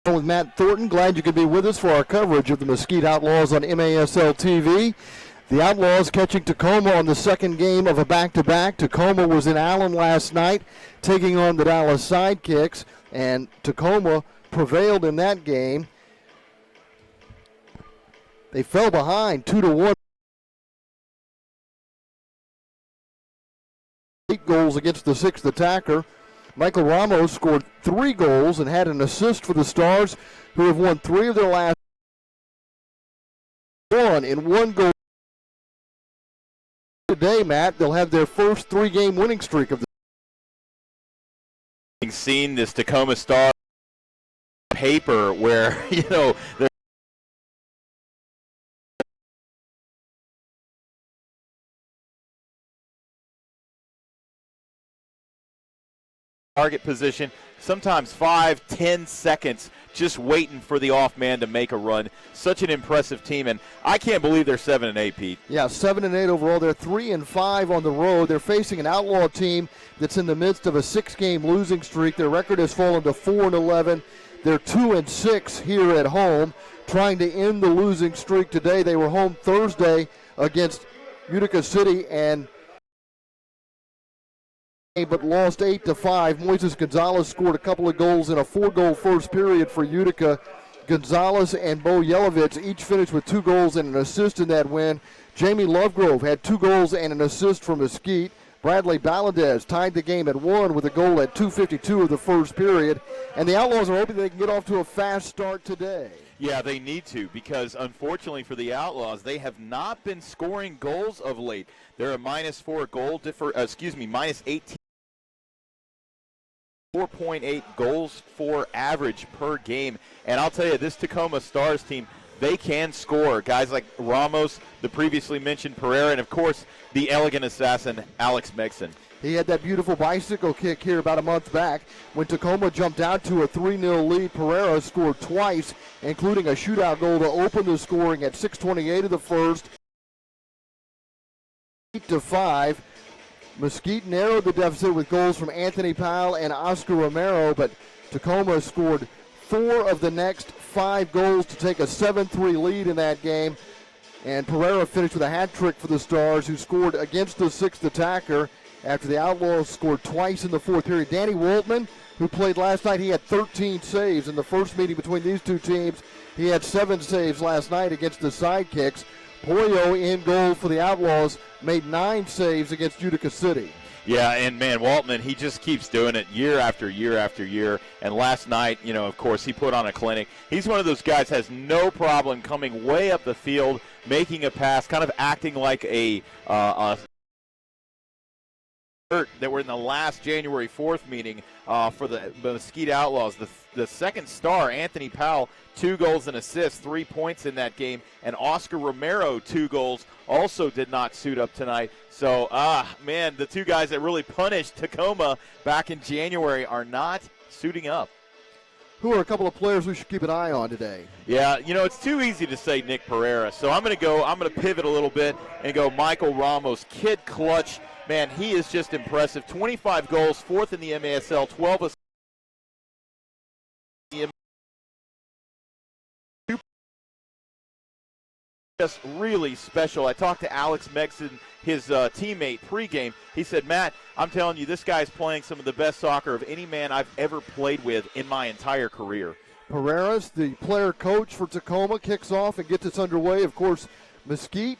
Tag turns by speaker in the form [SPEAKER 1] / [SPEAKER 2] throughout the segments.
[SPEAKER 1] With Matt Thornton, glad you could be with us for our coverage of the Mesquite Outlaws on MASL TV. The Outlaws catching Tacoma on the second game of a back-to-back. Tacoma was in Allen last night, taking on the Dallas Sidekicks, and Tacoma prevailed in that game. They fell behind 2-1. 8 goals against the sixth attacker. Michael Ramos scored 3 goals and had an assist for the Stars, who have won 3 of their last 1 in 1 goal. Today, Matt, they'll have their first 3-game winning streak of the
[SPEAKER 2] season. Seen this Tacoma Star paper where, they're target position, sometimes 5-10 seconds just waiting for the off man to make a run. Such an impressive team, and I can't believe they're 7-8, Pete.
[SPEAKER 1] Yeah, 7-8 overall. They're 3-5 on the road. They're facing an Outlaw team that's in the midst of a 6-game losing streak. Their record has fallen to 4-11. They're 2-6 here at home, trying to end the losing streak today. They were home Thursday against Utica City and but lost 8-5. Moises Gonzalez scored a couple of goals in a 4-goal first period for Utica. Gonzalez and Bo Yelovich each finished with 2 goals and an assist in that win. Jamie Lovegrove had 2 goals and an assist from Mesquite. Bradley Baladez tied the game at 1 with a goal at 2:52 of the first period. And the Outlaws are hoping they can get off to a fast start today.
[SPEAKER 2] Yeah, they need to, because unfortunately for the Outlaws, they have not been scoring goals of late. They're a -4 goal -18. 4.8 goals for average per game. And I'll tell you, this Tacoma Stars team, they can score. Guys like Ramos, the previously mentioned Pereira, and of course, the elegant assassin, Alex Megson.
[SPEAKER 1] He had that beautiful bicycle kick here about a month back when Tacoma jumped out to a 3-0 lead. Pereira scored twice, including a shootout goal to open the scoring at 6:28 of the first. 8-5. Mesquite narrowed the deficit with goals from Anthony Powell and Oscar Romero, but Tacoma scored 4 of the next 5 goals to take a 7-3 lead in that game. And Pereira finished with a hat trick for the Stars, who scored against the sixth attacker after the Outlaws scored twice in the fourth period. Danny Waltman, who played last night, he had 13 saves in the first meeting between these two teams. He had 7 saves last night against the Sidekicks. Pollo in goal for the Outlaws made 9 saves against Utica City.
[SPEAKER 2] Yeah, and man, Waltman, he just keeps doing it year after year after year. And last night, of course, he put on a clinic. He's one of those guys has no problem coming way up the field, making a pass, kind of acting like a that were in the last January 4th meeting for the Mesquite Outlaws. The second star, Anthony Powell, 2 goals and assists, 3 points in that game. And Oscar Romero, 2 goals, also did not suit up tonight. So, man, the 2 guys that really punished Tacoma back in January are not suiting up.
[SPEAKER 1] Who are a couple of players we should keep an eye on today?
[SPEAKER 2] Yeah, it's too easy to say Nick Pereira. So I'm going to pivot a little bit and go Michael Ramos, kid clutch. Man, he is just impressive. 25 goals, 4th in the MASL, 12 assists. Just really special. I talked to Alex Megson, his teammate, pregame. He said, Matt, I'm telling you, this guy's playing some of the best soccer of any man I've ever played with in my entire career.
[SPEAKER 1] Pereira's the player coach for Tacoma, kicks off and gets us underway. Of course, Mesquite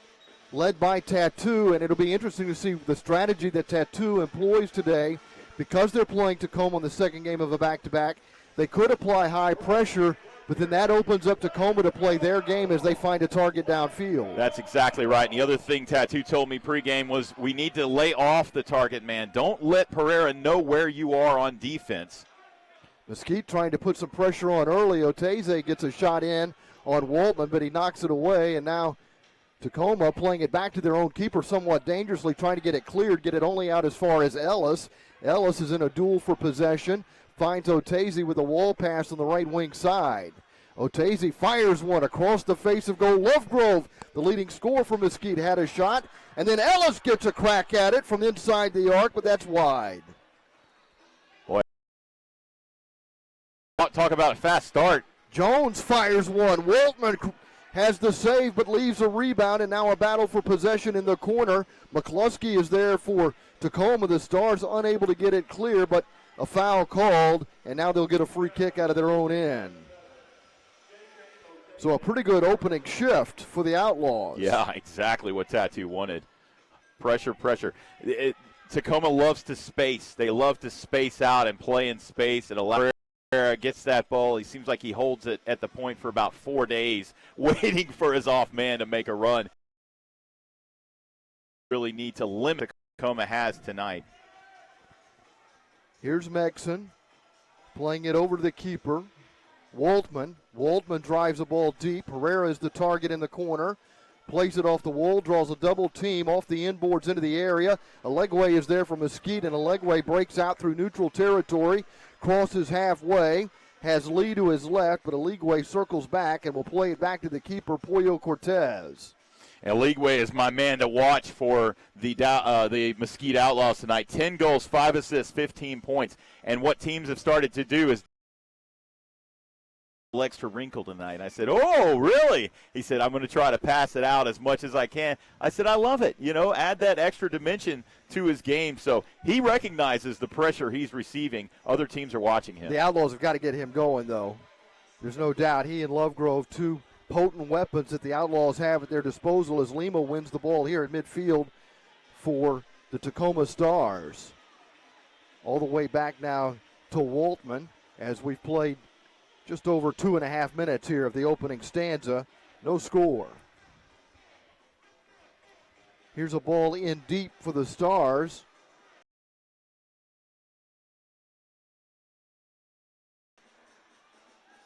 [SPEAKER 1] led by Tattoo, and it'll be interesting to see the strategy that Tattoo employs today. Because they're playing Tacoma on the second game of a back-to-back, they could apply high pressure, but then that opens up Tacoma to play their game as they find a target downfield.
[SPEAKER 2] That's exactly right. And the other thing Tattoo told me pregame was we need to lay off the target man. Don't let Pereira know where you are on defense.
[SPEAKER 1] Mesquite trying to put some pressure on early. Oteze gets a shot in on Waltman, but he knocks it away, and now Tacoma playing it back to their own keeper somewhat dangerously, trying to get it cleared, get it only out as far as Ellis. Ellis is in a duel for possession, finds Oteze with a wall pass on the right wing side. Oteze fires one across the face of goal. Lovegrove, the leading scorer for Mesquite, had a shot, and then Ellis gets a crack at it from inside the arc, but that's wide.
[SPEAKER 2] Boy, talk about a fast start.
[SPEAKER 1] Jones fires one. Waltman has the save but leaves a rebound, and now a battle for possession in the corner. McCluskey is there for Tacoma. The Stars unable to get it clear, but a foul called, and now they'll get a free kick out of their own end. So a pretty good opening shift for the Outlaws.
[SPEAKER 2] Yeah, exactly what Tattoo wanted. Pressure. Tacoma loves to space. They love to space out and play in space. And Pereira gets that ball. He seems like he holds it at the point for about 4 days, waiting for his off man to make a run. Really need to limit Tacoma has tonight.
[SPEAKER 1] Here's Mexon playing it over to the keeper. Waltman drives the ball deep. Pereira is the target in the corner. Plays it off the wall, draws a double team off the inboards into the area. Alegwe is there for Mesquite, and Alegwe breaks out through neutral territory, crosses halfway, has Lee to his left, but Alegwe circles back and will play it back to the keeper, Pollo Cortez.
[SPEAKER 2] And Alegwe is my man to watch for the Mesquite Outlaws tonight. 10 goals, 5 assists, 15 points. And what teams have started to do is extra wrinkle tonight. I said, oh, really? He said, I'm going to try to pass it out as much as I can. I said, I love it. Add that extra dimension to his game. So he recognizes the pressure he's receiving. Other teams are watching him.
[SPEAKER 1] The Outlaws have got to get him going, though. There's no doubt he and Lovegrove, two potent weapons that the Outlaws have at their disposal as Lima wins the ball here at midfield for the Tacoma Stars. All the way back now to Waltman as we've played just over 2.5 minutes here of the opening stanza. No score. Here's a ball in deep for the Stars.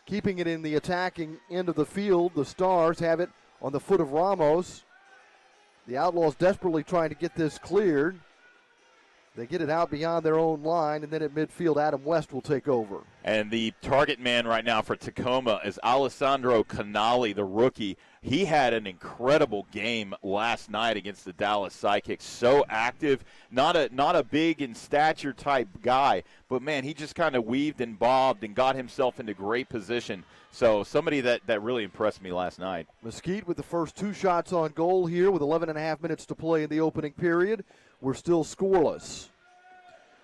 [SPEAKER 1] Keeping it in the attacking end of the field, the Stars have it on the foot of Ramos. The Outlaws desperately trying to get this cleared. They get it out beyond their own line, and then at midfield, Adam West will take over.
[SPEAKER 2] And the target man right now for Tacoma is Alessandro Canali, the rookie. He had an incredible game last night against the Dallas Sidekicks. So active, not a big in stature type guy, but man, he just kind of weaved and bobbed and got himself into great position. So somebody that really impressed me last night.
[SPEAKER 1] Mesquite with the first 2 shots on goal here with 11.5 minutes to play in the opening period. We're still scoreless.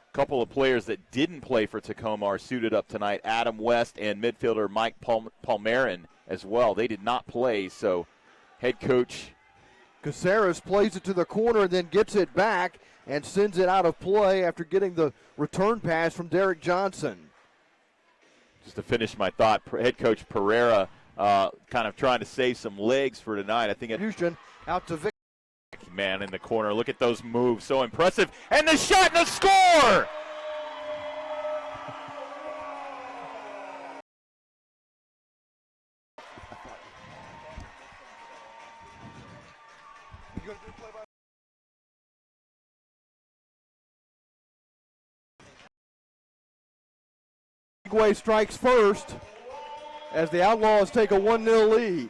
[SPEAKER 2] A couple of players that didn't play for Tacoma are suited up tonight. Adam West and midfielder Mike Palmerin as well. They did not play, so head coach
[SPEAKER 1] Caceres plays it to the corner and then gets it back and sends it out of play after getting the return pass from Derek Johnson.
[SPEAKER 2] Just to finish my thought, head coach Pereira kind of trying to save some legs for tonight. I think
[SPEAKER 1] Houston out to Vic.
[SPEAKER 2] Man in the corner. Look at those moves. So impressive. And the shot and the score!
[SPEAKER 1] Alegwe strikes first as the Outlaws take a 1-0 lead.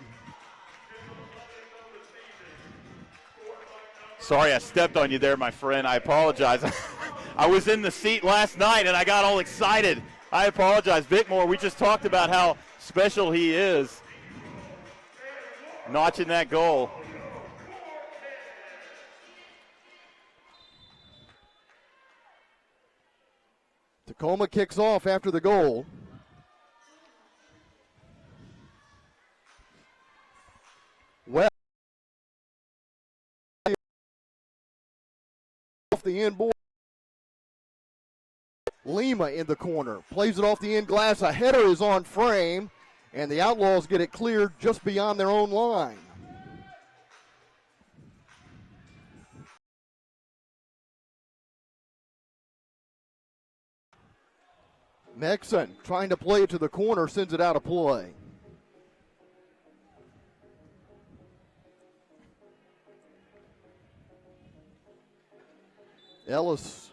[SPEAKER 2] Sorry I stepped on you there, my friend. I apologize. I was in the seat last night and I got all excited. I apologize. Bickmore, we just talked about how special he is. Notching that goal.
[SPEAKER 1] Tacoma kicks off after the goal. Well, off the inboard. Lima in the corner. Plays it off the end glass. A header is on frame, and the Outlaws get it cleared just beyond their own line. Mexon trying to play it to the corner, sends it out of play. Ellis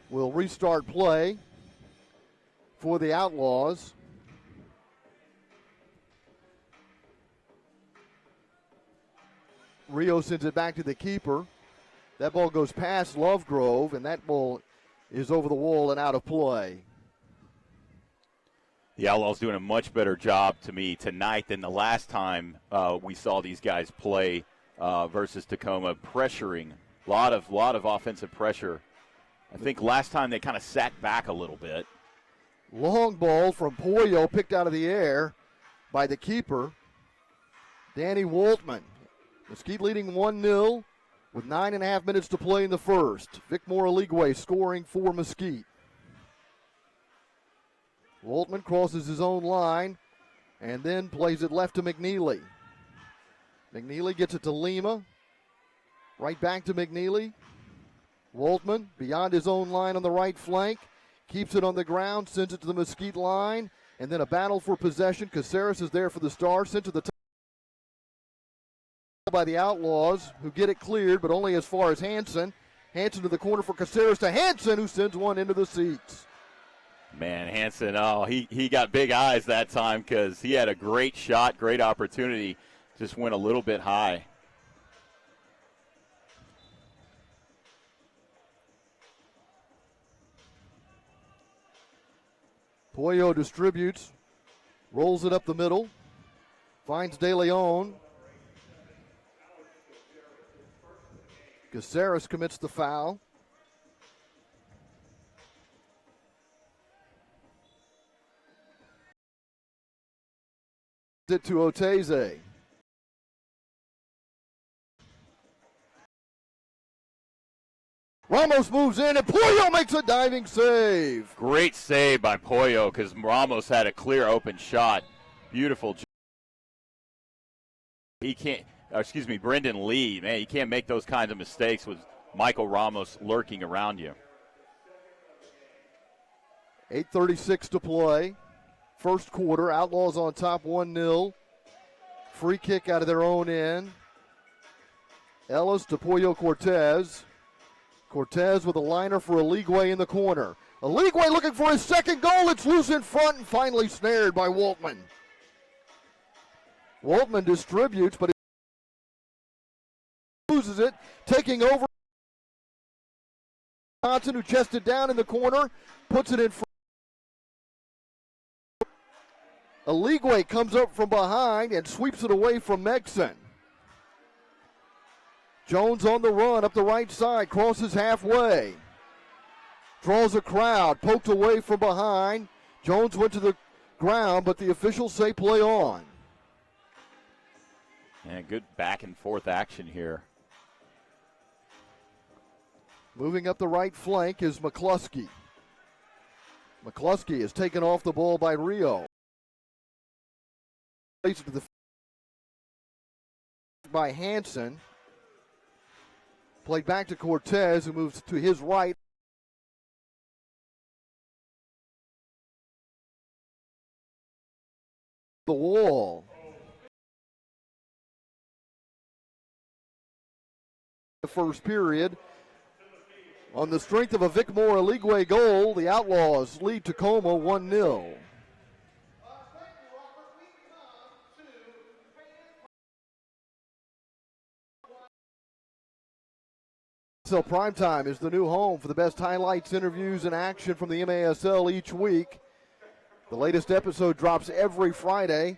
[SPEAKER 1] will restart play for the Outlaws. Rio sends it back to the keeper. That ball goes past Lovegrove, and that ball is over the wall and out of play.
[SPEAKER 2] The Outlaws doing a much better job to me tonight than the last time we saw these guys play versus Tacoma, pressuring. A lot of offensive pressure. I think last time they kind of sat back a little bit.
[SPEAKER 1] Long ball from Pollo, picked out of the air by the keeper, Danny Waltman. Mesquite leading 1-0 with 9.5 minutes to play in the first. Vicmore Aligwe scoring for Mesquite. Waltman crosses his own line and then plays it left to McNeely. McNeely gets it to Lima. Right back to McNeely. Waltman beyond his own line on the right flank. Keeps it on the ground, sends it to the Mesquite line, and then a battle for possession. Caceres is there for the Stars, sent to the top by the Outlaws, who get it cleared, but only as far as Hansen. Hansen to the corner for Caceres to Hansen, who sends one into the seats.
[SPEAKER 2] Man, Hansen, he got big eyes that time because he had a great shot, great opportunity, just went a little bit high.
[SPEAKER 1] Pollo distributes, rolls it up the middle, finds De Leon. Caceres commits the foul. It to Oteze. Ramos moves in, and Pollo makes a diving save.
[SPEAKER 2] Great save by Pollo because Ramos had a clear open shot. Beautiful. Brendan Lee, man, you can't make those kinds of mistakes with Michael Ramos lurking around you.
[SPEAKER 1] 8:36 to play. First quarter, Outlaws on top 1-0. Free kick out of their own end. Ellis to Pollo Cortez. Cortez with a liner for Aligwe in the corner. Aligwe looking for his second goal. It's loose in front and finally snared by Waltman. Waltman distributes, but he loses it, taking over. Johnson, who chested down in the corner, puts it in front. Aligwe comes up from behind and sweeps it away from Megson. Jones on the run up the right side, crosses halfway. Draws a crowd, poked away from behind. Jones went to the ground, but the officials say play on.
[SPEAKER 2] And good back and forth action here.
[SPEAKER 1] Moving up the right flank is McCluskey. McCluskey is taken off the ball by Rio. Plays it to the by Hansen. Played back to Cortez, who moves to his right. The wall. The first period. On the strength of a Vicmore Aligwe goal, the Outlaws lead Tacoma 1-0. So Primetime is the new home for the best highlights, interviews, and action from the MASL each week. The latest episode drops every Friday.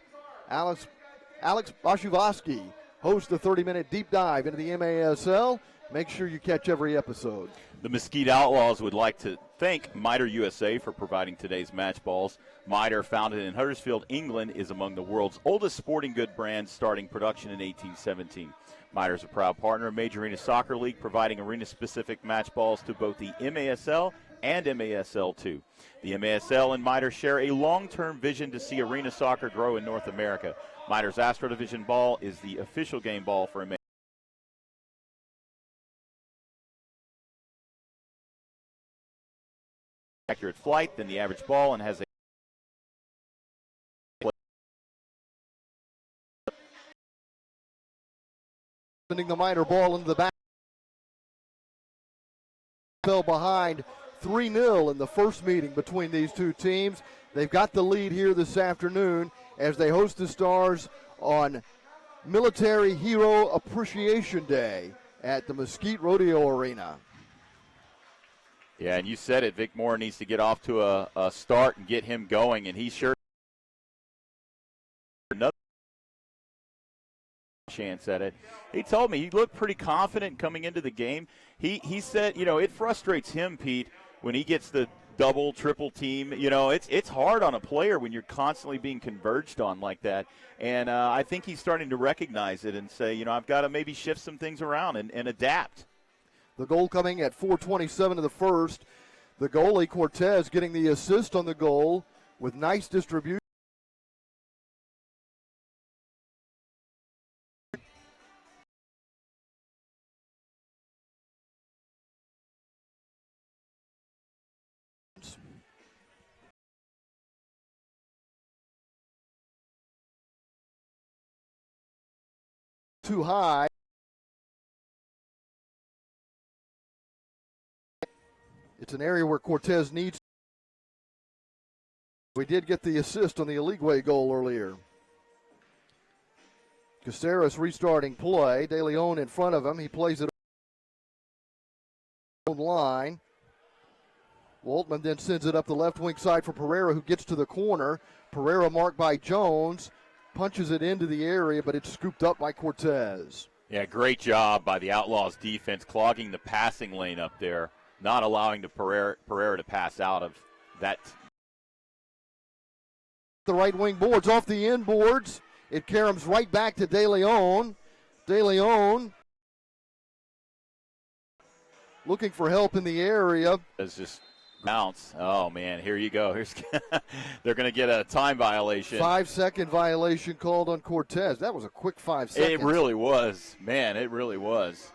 [SPEAKER 1] Alex Bashuvosky hosts the 30-minute deep dive into the MASL. Make sure you catch every episode.
[SPEAKER 2] The Mesquite Outlaws would like to thank Miter USA for providing today's match balls. Miter, founded in Huddersfield, England, is among the world's oldest sporting good brands, starting production in 1817. Miter is a proud partner of Major Arena Soccer League, providing arena-specific match balls to both the MASL and MASL2. The MASL and Miter share a long-term vision to see arena soccer grow in North America. Miter's Astro Division ball is the official game ball for MASL. Accurate flight than the average ball and has a
[SPEAKER 1] sending the Miter ball into the back. Fell behind 3-0 in the first meeting between these two teams. They've got the lead here this afternoon as they host the Stars on Military Hero Appreciation Day at the Mesquite Rodeo Arena.
[SPEAKER 2] Yeah, and you said it, Vic Moore needs to get off to a start and get him going, and he sure chance at it. He told me he looked pretty confident coming into the game. He said, it frustrates him, Pete, when he gets the double, triple team. It's hard on a player when you're constantly being converged on like that. And I think he's starting to recognize it and say, I've got to maybe shift some things around and adapt.
[SPEAKER 1] The goal coming at 4:27 of the first. The goalie, Cortez, getting the assist on the goal with nice distribution. Too high. It's an area where Cortez needs. We did get the assist on the Eligwe goal earlier. Caceres restarting play. De Leon in front of him. He plays it on line. Waltman then sends it up the left wing side for Pereira, who gets to the corner. Pereira marked by Jones. Punches it into the area, but it's scooped up by Cortez.
[SPEAKER 2] Yeah, great job by the Outlaws defense, clogging the passing lane up there, not allowing the Pereira to pass out of that.
[SPEAKER 1] The right wing boards off the end boards. It caroms right back to De Leon. De Leon looking for help in the area.
[SPEAKER 2] It's just bounce. Oh, man, here you go. They're going to get a time violation.
[SPEAKER 1] 5-second violation called on Cortez. That was a quick 5 seconds.
[SPEAKER 2] It really was. Man, it really was.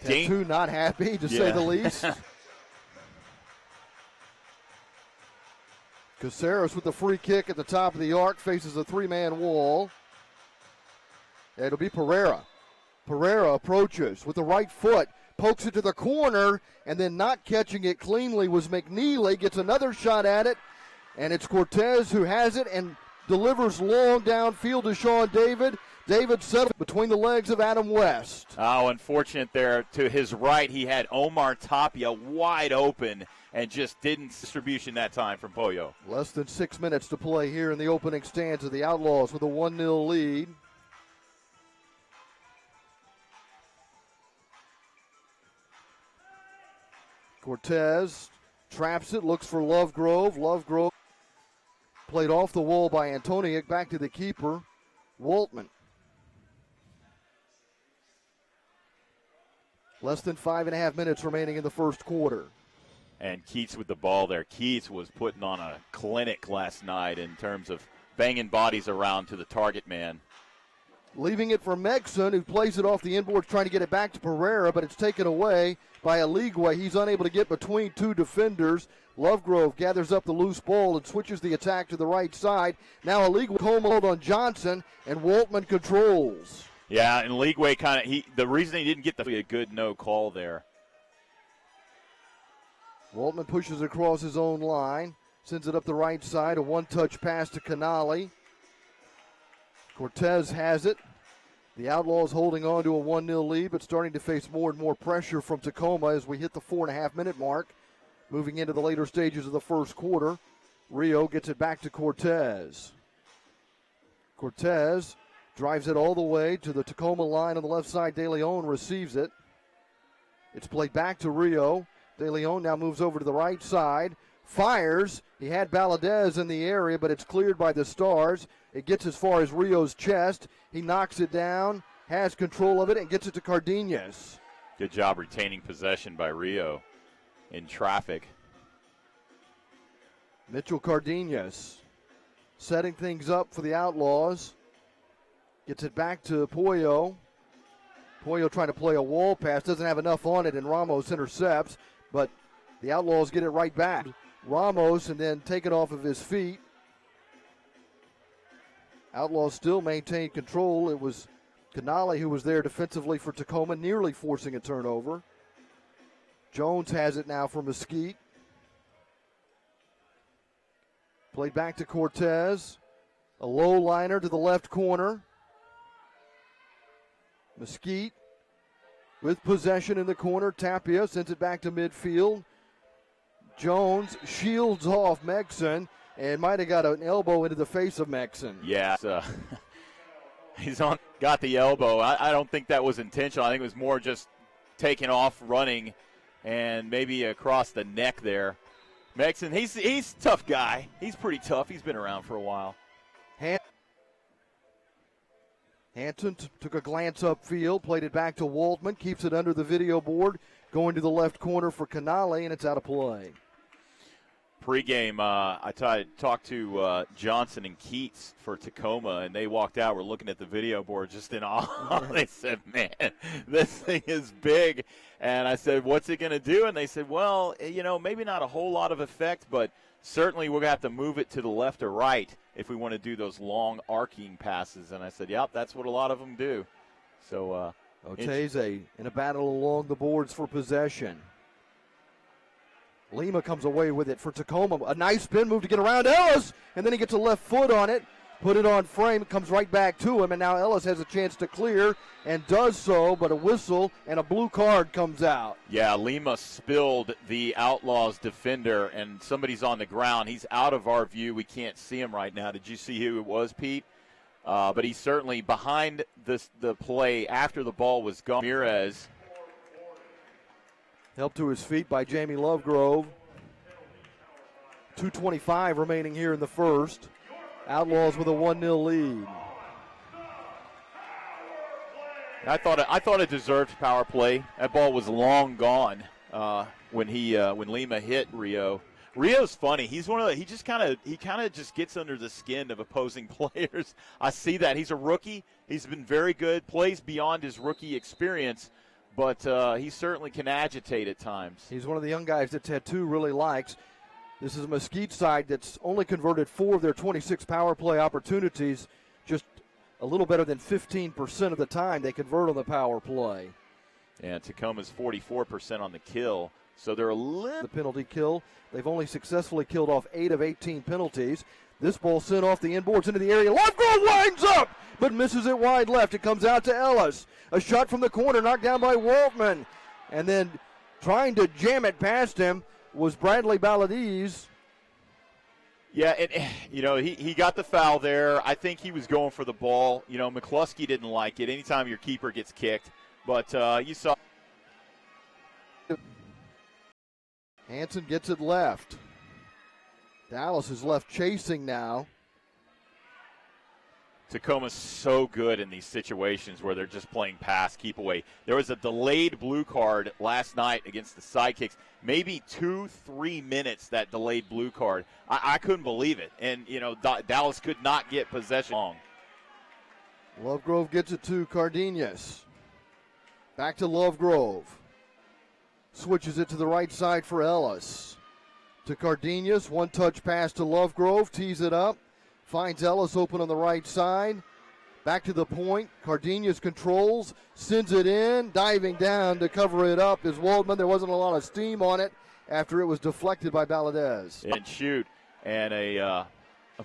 [SPEAKER 1] Tattoo not happy, to say the least. Caceres with the free kick at the top of the arc, faces a three-man wall. It'll be Pereira. Pereira approaches with the right foot, pokes it to the corner, and then not catching it cleanly was McNeely. Gets another shot at it, and it's Cortez who has it and delivers long downfield to Sean David. David settled between the legs of Adam West.
[SPEAKER 2] Oh, unfortunate there. To his right, he had Omar Tapia wide open and just didn't distribution that time from Pollo.
[SPEAKER 1] Less than 6 minutes to play here in the opening stanza. The Outlaws with a 1-0 lead. Cortez traps it, looks for Lovegrove. Lovegrove played off the wall by Antoniuk, back to the keeper, Waltman. Less than 5.5 minutes remaining in the first quarter.
[SPEAKER 2] And Keats with the ball there. Keats was putting on a clinic last night in terms of banging bodies around to the target man.
[SPEAKER 1] Leaving it for Megson, who plays it off the inboards, trying to get it back to Pereira, but it's taken away by Eligwe. He's unable to get between two defenders. Lovegrove gathers up the loose ball and switches the attack to the right side. Now Eligwe hold on Johnson, and Waltman controls.
[SPEAKER 2] Yeah, and Eligwe the reason he didn't get a good no call there.
[SPEAKER 1] Waltman pushes across his own line, sends it up the right side, a one-touch pass to Canali. Cortez has it. The Outlaws holding on to a 1-0 lead, but starting to face more and more pressure from Tacoma as we hit the 4.5-minute mark. Moving into the later stages of the first quarter. Rio gets it back to Cortez. Cortez drives it all the way to the Tacoma line on the left side. De Leon receives it. It's played back to Rio. De Leon now moves over to the right side. Fires. He had Valadez in the area, but it's cleared by the Stars. It gets as far as Rio's chest. He knocks it down, has control of it, and gets it to Cardenas.
[SPEAKER 2] Good job retaining possession by Rio in traffic.
[SPEAKER 1] Mitchell Cardenas setting things up for the Outlaws. Gets it back to Pollo. Pollo trying to play a wall pass. Doesn't have enough on it, and Ramos intercepts. But the Outlaws get it right back. Ramos, and then taken off of his feet. Outlaws still maintain control. It was Canali who was there defensively for Tacoma, nearly forcing a turnover. Jones has it now for Mesquite. Played back to Cortez. A low liner to the left corner. Mesquite with possession in the corner. Tapia sends it back to midfield. Jones shields off Megson and might have got an elbow into the face of Megson.
[SPEAKER 2] Yeah, he's on. got the elbow. I don't think that was intentional. I think it was more just taking off, running, and maybe across the neck there. Mexon, he's a tough guy. He's pretty tough. He's been around for a while.
[SPEAKER 1] Hanson took a glance upfield, played it back to Waldman, keeps it under the video board, going to the left corner for Canale, and it's out of play.
[SPEAKER 2] Pre-game, I talked to Johnson and Keats for Tacoma, and they walked out. We're looking at the video board just in awe. They said, man, this thing is big. And I said, what's it going to do? And they said, well, maybe not a whole lot of effect, but certainly we're going to have to move it to the left or right if we want to do those long arcing passes. And I said, yep, that's what a lot of them do. So
[SPEAKER 1] Oteze in a battle along the boards for possession. Lima comes away with it for Tacoma. A nice spin move to get around Ellis, and then he gets a left foot on it, put it on frame, it comes right back to him, and now Ellis has a chance to clear and does so, but a whistle and a blue card comes out.
[SPEAKER 2] Yeah, Lima spilled the Outlaws defender, and somebody's on the ground. He's out of our view. We can't see him right now. Did you see who it was, Pete? But he's certainly behind the play after the ball was gone. Ramirez.
[SPEAKER 1] Helped to his feet by Jamie Lovegrove. 2:25 remaining here in the first. Outlaws with a 1-0 lead.
[SPEAKER 2] I thought it deserved power play. That ball was long gone when Lima hit Rio. Rio's funny. He's one of the, he kind of just gets under the skin of opposing players. I see that. He's a rookie. He's been very good. Plays beyond his rookie experience. But he certainly can agitate at times.
[SPEAKER 1] He's one of the young guys that Tattoo really likes. This is a Mesquite side that's only converted 4 of their 26 power play opportunities. Just a little better than 15% of the time they convert on the power play.
[SPEAKER 2] And Tacoma's 44% on the kill. So they're a little...
[SPEAKER 1] The penalty kill. They've only successfully killed off 8 of 18 penalties. This ball sent off the inboards into the area. Lovegrove winds up, but misses it wide left. It comes out to Ellis. A shot from the corner, knocked down by Waltman. And then trying to jam it past him was Bradley Baladez.
[SPEAKER 2] Yeah, he got the foul there. I think he was going for the ball. McCluskey didn't like it. Anytime your keeper gets kicked. But you saw.
[SPEAKER 1] Hanson gets it left. Dallas is left chasing now.
[SPEAKER 2] Tacoma's so good in these situations where they're just playing pass, keep away. There was a delayed blue card last night against the Sidekicks. Maybe 2-3 minutes, that delayed blue card. I couldn't believe it. And, Dallas could not get possession long.
[SPEAKER 1] Lovegrove gets it to Cardenas. Back to Lovegrove. Switches it to the right side for Ellis. To Cardenas, one-touch pass to Lovegrove, tees it up, finds Ellis open on the right side. Back to the point, Cardenas controls, sends it in, diving down to cover it up is Waldman. There wasn't a lot of steam on it after it was deflected by Baladez.
[SPEAKER 2] And shoot, and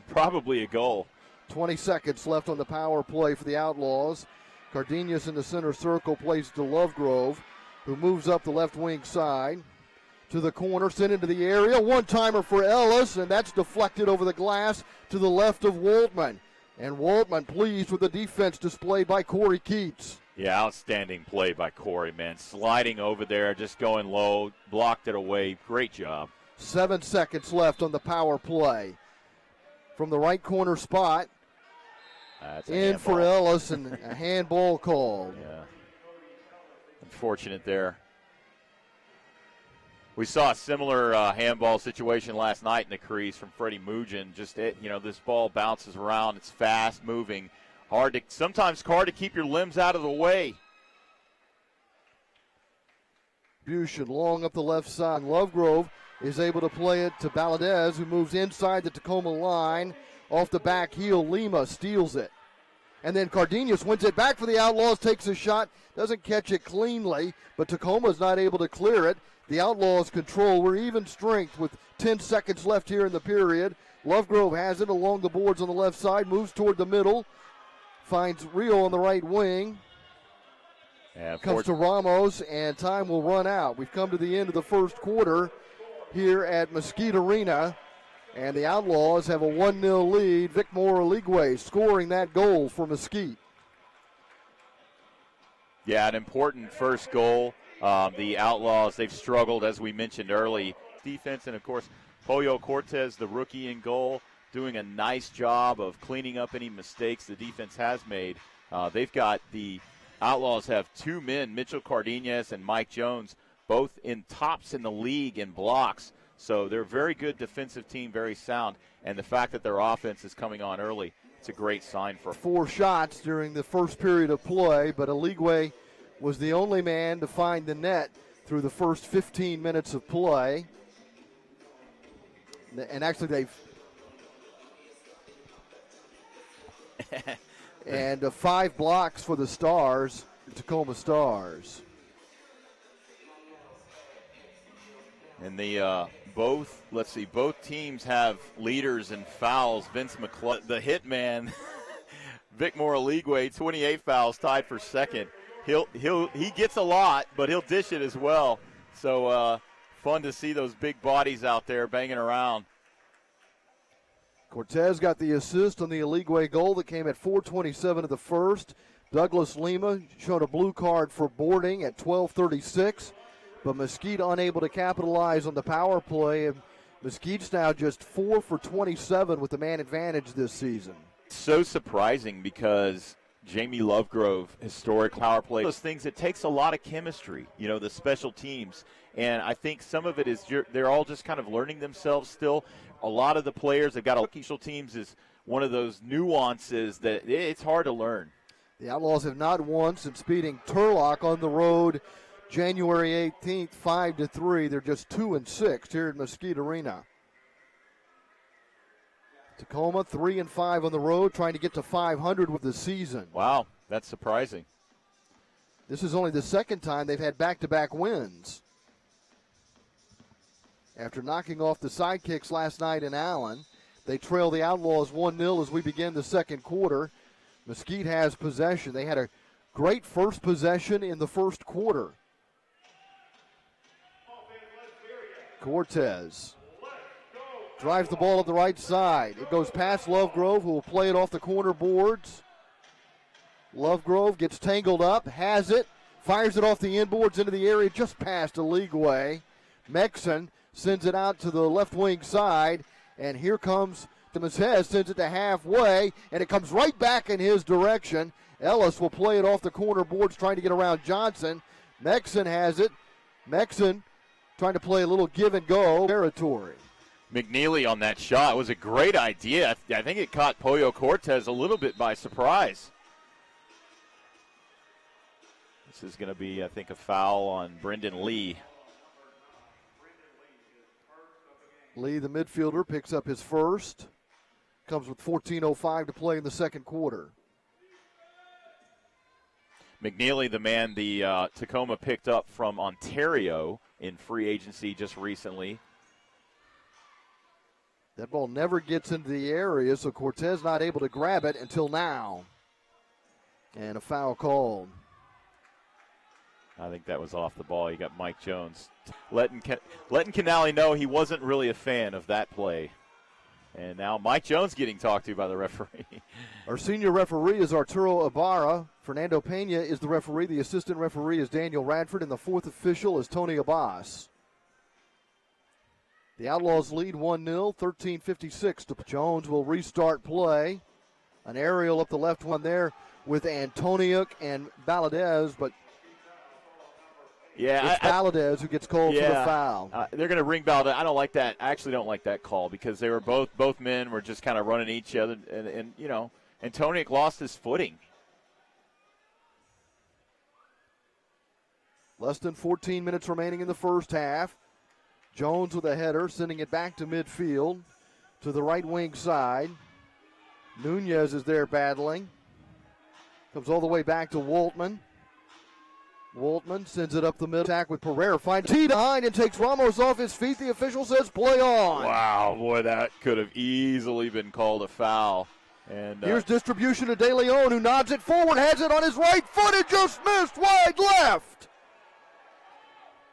[SPEAKER 2] probably a goal.
[SPEAKER 1] 20 seconds left on the power play for the Outlaws. Cardenas in the center circle plays to Lovegrove, who moves up the left wing side. To the corner, sent into the area. One-timer for Ellis, and that's deflected over the glass to the left of Waltman. And Waltman pleased with the defense displayed by Corey Keats.
[SPEAKER 2] Yeah, outstanding play by Corey, man. Sliding over there, just going low, blocked it away. Great job.
[SPEAKER 1] 7 seconds left on the power play. From the right corner spot, in for Ellis, and a handball called.
[SPEAKER 2] Yeah. Unfortunate there. We saw a similar handball situation last night in the crease from Freddie Mugin. This ball bounces around. It's fast moving. Sometimes hard to keep your limbs out of the way.
[SPEAKER 1] Distribution long up the left side. Lovegrove is able to play it to Baladez, who moves inside the Tacoma line. Off the back heel, Lima steals it. And then Cardenas wins it back for the Outlaws, takes a shot, doesn't catch it cleanly, but Tacoma's not able to clear it. The Outlaws control. We're even strength with 10 seconds left here in the period. Lovegrove has it along the boards on the left side, moves toward the middle, finds Rio on the right wing. Comes to Ramos, and time will run out. We've come to the end of the first quarter here at Mesquite Arena, and the Outlaws have a 1-0 lead. Vic Moraligwe scoring that goal for Mesquite.
[SPEAKER 2] Yeah, an important first goal. The Outlaws, they've struggled, as we mentioned early. Defense, and, of course, Pollo Cortez, the rookie in goal, doing a nice job of cleaning up any mistakes the defense has made. They've got the Outlaws have two men, Mitchell Cardenas and Mike Jones, both in tops in the league in blocks. So they're a very good defensive team, very sound. And the fact that their offense is coming on early, it's a great sign for
[SPEAKER 1] 4 shots during the first period of play, but Aligwe was the only man to find the net through the first 15 minutes of play. And actually they've and 5 blocks for the Stars, the Tacoma Stars.
[SPEAKER 2] And the both teams have leaders in fouls. Vince McClellan, the hitman, Vic Moraligwe, 28 fouls, tied for second. He gets a lot, but he'll dish it as well. So fun to see those big bodies out there banging around.
[SPEAKER 1] Cortez got the assist on the Aligwe goal that came at 4:27 of the first. Douglas Lima showed a blue card for boarding at 12:36, but Mesquite unable to capitalize on the power play. And Mesquite's now just 4 for 27 with the man advantage this season.
[SPEAKER 2] So surprising because Jamie Lovegrove, historic power play, those things, it takes a lot of chemistry, the special teams. And I think some of it is they're all just kind of learning themselves still. A lot of the players have got special teams is one of those nuances that it's hard to learn.
[SPEAKER 1] The Outlaws have not won since beating Turlock on the road January 18th, 5-3. They're just 2-6 here at Mesquite Arena. Tacoma 3-5 on the road, trying to get to 500 with the season.
[SPEAKER 2] Wow, that's surprising.
[SPEAKER 1] This is only the second time they've had back-to-back wins. After knocking off the Sidekicks last night in Allen, they trail the Outlaws 1-0 as we begin the second quarter. Mesquite has possession. They had a great first possession in the first quarter. Cortez drives the ball up the right side. It goes past Lovegrove, who will play it off the corner boards. Lovegrove gets tangled up, has it, fires it off the inboards into the area just past Aligwe. Mexon sends it out to the left wing side, and here comes Demeshez, sends it to halfway, and it comes right back in his direction. Ellis will play it off the corner boards, trying to get around Johnson. Mexon has it. Mexon trying to play a little give and go territory.
[SPEAKER 2] McNeely on that shot was a great idea. I think it caught Pollo Cortez a little bit by surprise. This is going to be, I think, a foul on Brendan Lee.
[SPEAKER 1] Lee, the midfielder, picks up his first. Comes with 14:05 to play in the second quarter.
[SPEAKER 2] McNeely, the man the Tacoma picked up from Ontario in free agency just recently.
[SPEAKER 1] That ball never gets into the area, so Cortez not able to grab it until now. And a foul called.
[SPEAKER 2] I think that was off the ball. You got Mike Jones letting Canale know he wasn't really a fan of that play. And now Mike Jones getting talked to by the referee.
[SPEAKER 1] Our senior referee is Arturo Ibarra. Fernando Pena is the referee. The assistant referee is Daniel Radford, and the fourth official is Tony Abbas. The Outlaws lead 1-0, 13:56 to Jones will restart play. An aerial up the left one there with Antoniuk and Valadez, but
[SPEAKER 2] yeah,
[SPEAKER 1] it's Valadez who gets called for the foul.
[SPEAKER 2] They're going to ring Valadez. I don't like that. I actually don't like that call because they were both men were just kind of running each other, and Antoniuk lost his footing.
[SPEAKER 1] Less than 14 minutes remaining in the first half. Jones with a header, sending it back to midfield to the right wing side. Nunez is there battling. Comes all the way back to Waltman. Waltman sends it up the middle. Attack with Pereira. Finds T behind and takes Ramos off his feet. The official says play on.
[SPEAKER 2] Wow, boy, that could have easily been called a foul. And
[SPEAKER 1] here's distribution to De Leon, who nods it forward, has it on his right foot, and just missed wide left.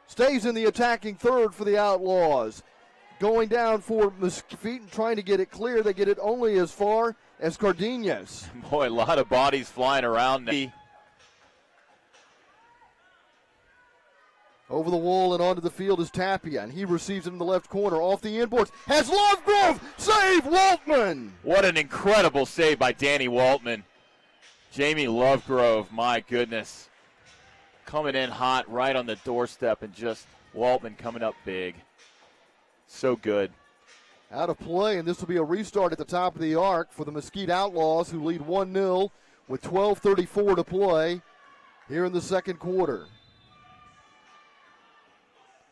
[SPEAKER 1] Stays in the attacking third for the Outlaws. Going down for Mesquite and trying to get it clear. They get it only as far as Cardenas.
[SPEAKER 2] Boy, a lot of bodies flying around.
[SPEAKER 1] Over the wall and onto the field is Tapia, and he receives it in the left corner. Off the inboards, has Lovegrove, save Waltman!
[SPEAKER 2] What an incredible save by Danny Waltman. Jamie Lovegrove, my goodness. Coming in hot right on the doorstep, and just Waltman coming up big. So good.
[SPEAKER 1] Out of play, and this will be a restart at the top of the arc for the Mesquite Outlaws, who lead 1-0 with 12:34 to play here in the second quarter.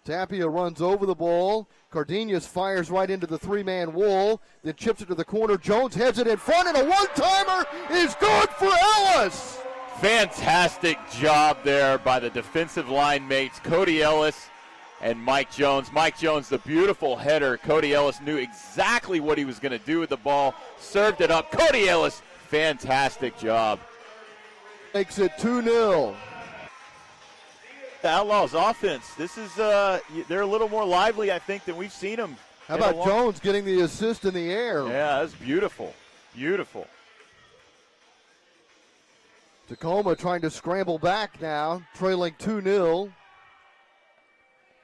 [SPEAKER 1] Tapia runs over the ball. Cardenas fires right into the three-man wall, then chips it to the corner. Jones heads it in front, and a one-timer is good for Ellis.
[SPEAKER 2] Fantastic job there by the defensive line mates, Cody Ellis and Mike Jones. Mike Jones, the beautiful header. Cody Ellis knew exactly what he was going to do with the ball, served it up. Cody Ellis, fantastic job.
[SPEAKER 1] Makes it 2-0.
[SPEAKER 2] The Outlaws offense, this is they're a little more lively, I think, than we've seen them.
[SPEAKER 1] How about Jones getting the assist in the air?
[SPEAKER 2] Yeah, that's beautiful. Beautiful.
[SPEAKER 1] Tacoma trying to scramble back now, trailing 2-0.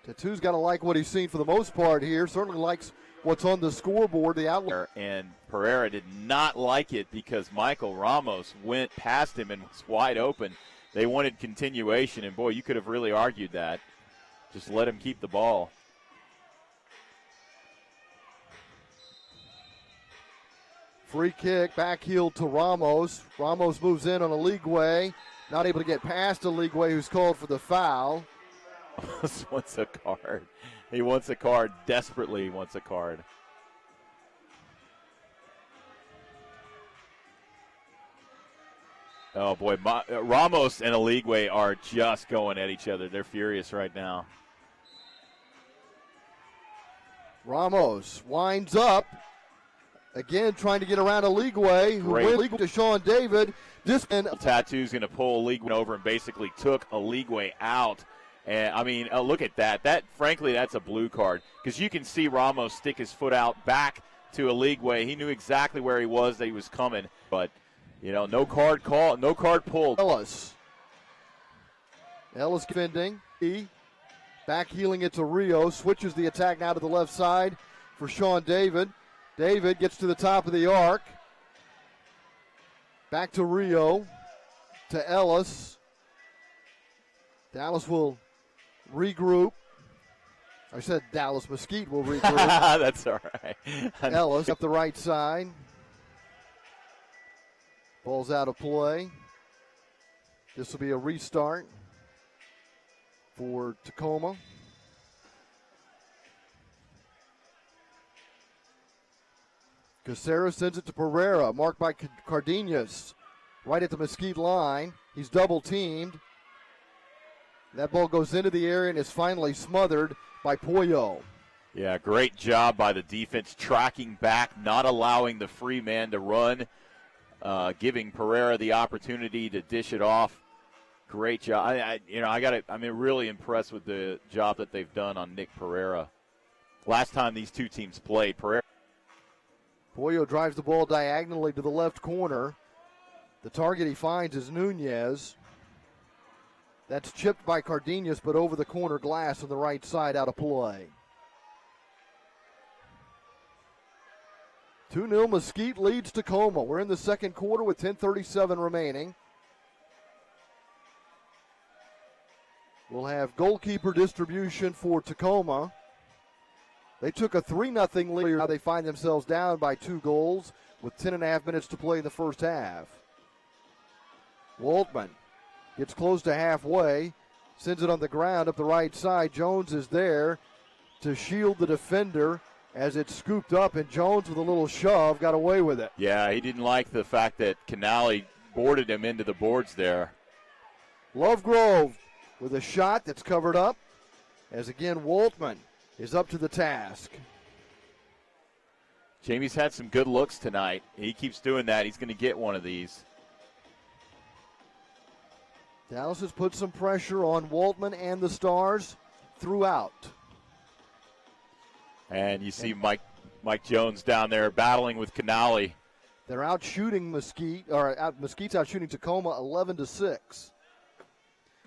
[SPEAKER 1] Tatu's got to like what he's seen for the most part here. Certainly likes what's on the scoreboard. The Outlaws.
[SPEAKER 2] And Pereira did not like it because Michael Ramos went past him and was wide open. They wanted continuation, and boy, you could have really argued that. Just let him keep the ball.
[SPEAKER 1] Free kick, back heel to Ramos. Ramos moves in on a league-way. Not able to get past a league-way who's called for the foul.
[SPEAKER 2] Wants a card. He wants a card. Desperately wants a card. Oh, boy. Ramos and Aligwe are just going at each other. They're furious right now.
[SPEAKER 1] Ramos winds up. Again, trying to get around Aligwe, who went to Sean David.
[SPEAKER 2] Tattoo's going to pull Aligwe over and basically took Aligwe out. And, I mean, look at that. Frankly, that's a blue card. Because you can see Ramos stick his foot out back to Aligwe. He knew exactly where he was, that he was coming. But, you know, no card call, no card pulled.
[SPEAKER 1] Ellis defending. Back heeling it to Rio. Switches the attack now to the left side for Sean David. David gets to the top of the arc. Back to Rio. To Ellis. Dallas will regroup. I said Dallas Mesquite will regroup.
[SPEAKER 2] That's all right.
[SPEAKER 1] Ellis up the right side. Ball's out of play. This will be a restart for Tacoma. Casera sends it to Pereira, marked by Cardenas, right at the Mesquite line. He's double teamed. That ball goes into the area and is finally smothered by Pollo.
[SPEAKER 2] Yeah, great job by the defense, tracking back, not allowing the free man to run, giving Pereira the opportunity to dish it off. Great job. I'm really impressed with the job that they've done on Nick Pereira. Last time these two teams played,
[SPEAKER 1] Pollo drives the ball diagonally to the left corner. The target he finds is Nunez. That's chipped by Cardenas, but over the corner glass on the right side, out of play. 2-0 Mesquite leads Tacoma. We're in the second quarter with 10:37 remaining. We'll have goalkeeper distribution for Tacoma. They took a 3-0 lead. Now they find themselves down by 2 goals with 10.5 minutes to play in the first half. Waltman gets close to halfway, sends it on the ground up the right side. Jones is there to shield the defender as it's scooped up, and Jones with a little shove got away with it.
[SPEAKER 2] Yeah, he didn't like the fact that Canale boarded him into the boards there.
[SPEAKER 1] Lovegrove with a shot that's covered up, as again Waltman is up to the task.
[SPEAKER 2] Jamie's had some good looks tonight. He keeps doing that. He's going to get one of these.
[SPEAKER 1] Dallas has put some pressure on Waltman and the Stars throughout.
[SPEAKER 2] And you see Mike Jones down there battling with Canale.
[SPEAKER 1] They're out shooting Mesquite, Mesquite's out shooting Tacoma 11-6.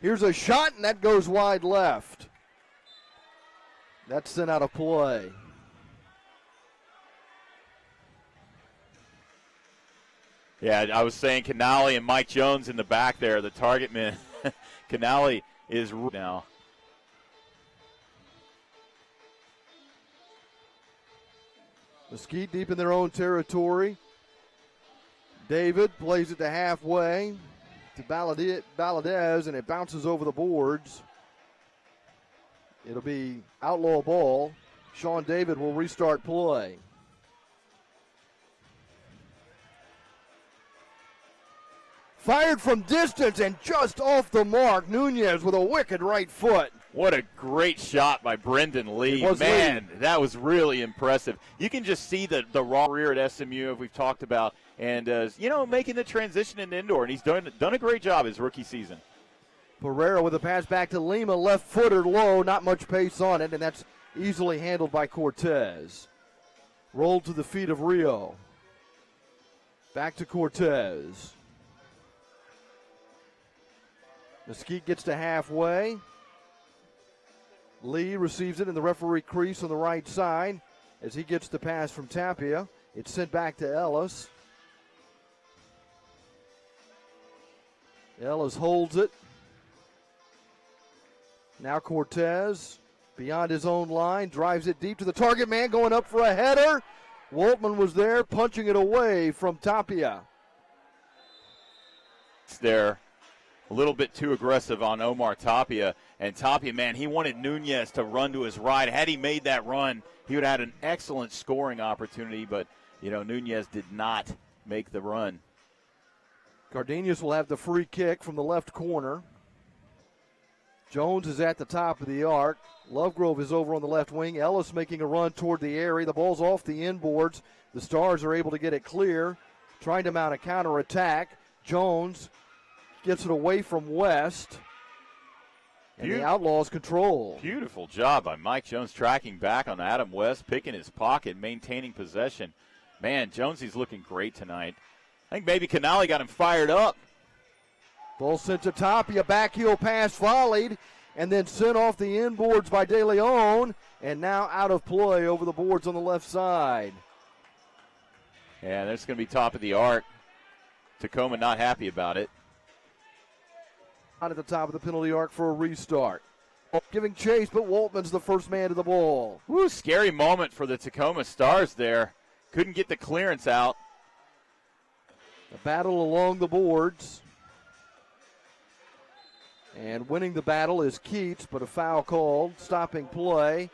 [SPEAKER 1] Here's a shot, and that goes wide left. That's sent out of play.
[SPEAKER 2] Yeah, I was saying Canale and Mike Jones in the back there, the target men. Canale is now.
[SPEAKER 1] Mesquite deep in their own territory. David plays it to halfway to Valadez, and it bounces over the boards. It'll be Outlaw ball. Sean David will restart play. Fired from distance and just off the mark. Nunez with a wicked right foot.
[SPEAKER 2] What a great shot by Brendan Lee. Man, that was really impressive. You can just see the raw career at SMU, as we've talked about, and, making the transition into indoor. And he's done a great job his rookie season.
[SPEAKER 1] Pereira with a pass back to Lima, left-footer low, not much pace on it, and that's easily handled by Cortez. Rolled to the feet of Rio. Back to Cortez. Mesquite gets to halfway. Lee receives it in the referee crease on the right side as he gets the pass from Tapia. It's sent back to Ellis. Ellis holds it. Now Cortez, beyond his own line, drives it deep to the target man, going up for a header. Waltman was there, punching it away from Tapia.
[SPEAKER 2] It's there. A little bit too aggressive on Omar Tapia. And Tapia, man, he wanted Nunez to run to his right. Had he made that run, he would have had an excellent scoring opportunity. But, Nunez did not make the run.
[SPEAKER 1] Cardenas will have the free kick from the left corner. Jones is at the top of the arc. Lovegrove is over on the left wing. Ellis making a run toward the area. The ball's off the inboards. The Stars are able to get it clear, trying to mount a counterattack. Jones gets it away from West. And the Outlaws control.
[SPEAKER 2] Beautiful job by Mike Jones tracking back on Adam West, picking his pocket, maintaining possession. Man, Jonesy's looking great tonight. I think maybe Canale got him fired up.
[SPEAKER 1] Ball sent to Tapia, backheel pass volleyed, and then sent off the inboards by De Leon, and now out of play over the boards on the left side.
[SPEAKER 2] Yeah, there's going to be top of the arc. Tacoma not happy about it.
[SPEAKER 1] Out at the top of the penalty arc for a restart. Giving chase, but Waltman's the first man to the ball.
[SPEAKER 2] Woo, scary moment for the Tacoma Stars there. Couldn't get the clearance out.
[SPEAKER 1] The battle along the boards. And winning the battle is Keats, but a foul called, stopping play.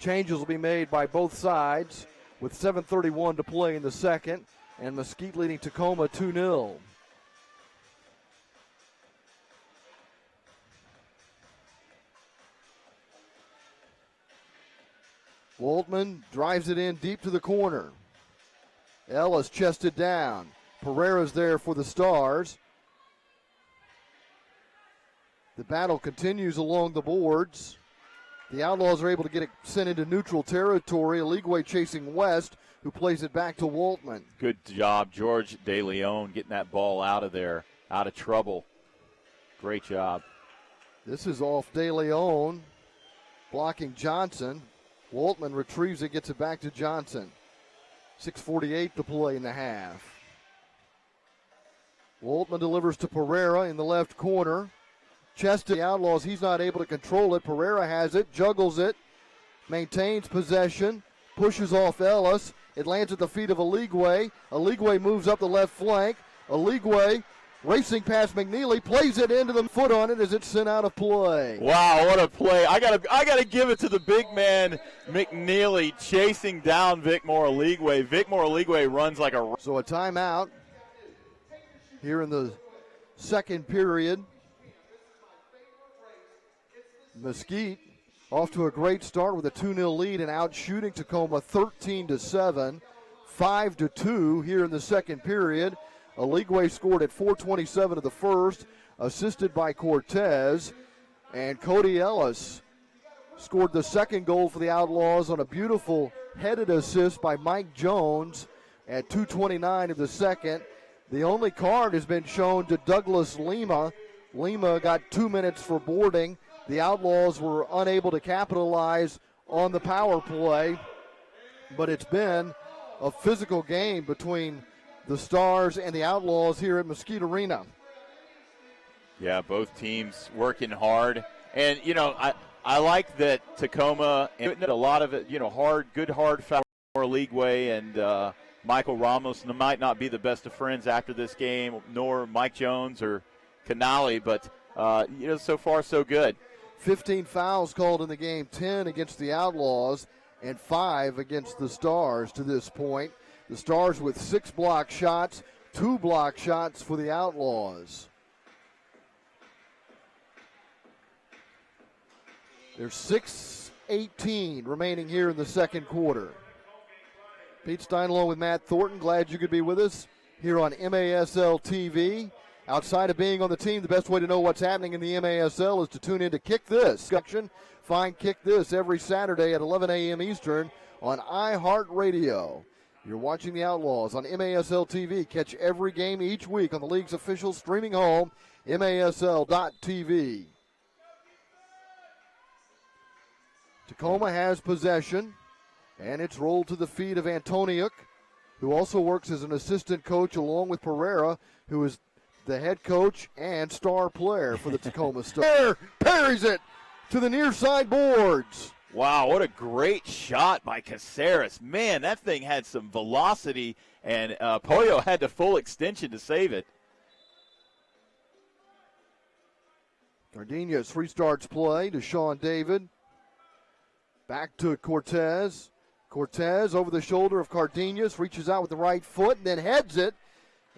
[SPEAKER 1] Changes will be made by both sides with 7:31 to play in the second, and Mesquite leading Tacoma 2-0. Waltman drives it in deep to the corner. Ellis chested down. Pereira's there for the Stars. The battle continues along the boards. The Outlaws are able to get it sent into neutral territory. Aligwe chasing West, who plays it back to Waltman.
[SPEAKER 2] Good job, George De Leon, getting that ball out of there, out of trouble. Great job.
[SPEAKER 1] This is off De Leon, blocking Johnson. Waltman retrieves it, gets it back to Johnson. 6:48 to play in the half. Waltman delivers to Pereira in the left corner. Chest to the Outlaws, he's not able to control it. Pereira has it, juggles it, maintains possession, pushes off Ellis. It lands at the feet of Aligwe. Aligwe moves up the left flank. Aligwe racing past McNeely, plays it into the foot on it as it's sent out of play.
[SPEAKER 2] Wow, what a play. I gotta give it to the big man, McNeely, chasing down Vicmore Aligwe. Vicmore Aligwe runs like a...
[SPEAKER 1] So a timeout here in the second period. Mesquite off to a great start with a 2-0 lead and out shooting Tacoma 13-7, 5-2 here in the second period. Aligwe scored at 4:27 of the first, assisted by Cortez, and Cody Ellis scored the second goal for the Outlaws on a beautiful headed assist by Mike Jones at 2:29 of the second. The only card has been shown to Douglas Lima. Lima got 2 minutes for boarding. The Outlaws were unable to capitalize on the power play, but it's been a physical game between the Stars and the Outlaws here at Mesquite Arena.
[SPEAKER 2] Yeah, both teams working hard. And, I like that Tacoma and a lot of it, good hard foul league way. And Michael Ramos might not be the best of friends after this game, nor Mike Jones or Canali, but, so far so good.
[SPEAKER 1] 15 fouls called in the game, 10 against the Outlaws and 5 against the Stars to this point. The Stars with 6 block shots, 2 block shots for the Outlaws. There's 6:18 remaining here in the second quarter. Pete Stein along with Matt Thornton. Glad you could be with us here on MASL TV. Outside of being on the team, the best way to know what's happening in the MASL is to tune in to Kick This. Find Kick This every Saturday at 11 a.m. Eastern on iHeartRadio. You're watching the Outlaws on MASL TV. Catch every game each week on the league's official streaming home, MASL.TV. Tacoma has possession, and it's rolled to the feet of Antoniuk, who also works as an assistant coach along with Pereira, who is the head coach and star player for the Tacoma Stars. Parries it to the near side boards.
[SPEAKER 2] Wow, what a great shot by Caceres. Man, that thing had some velocity, and Pollo had the full extension to save it.
[SPEAKER 1] Cardenas restarts play to Sean David. Back to Cortez. Cortez over the shoulder of Cardenas, reaches out with the right foot and then heads it.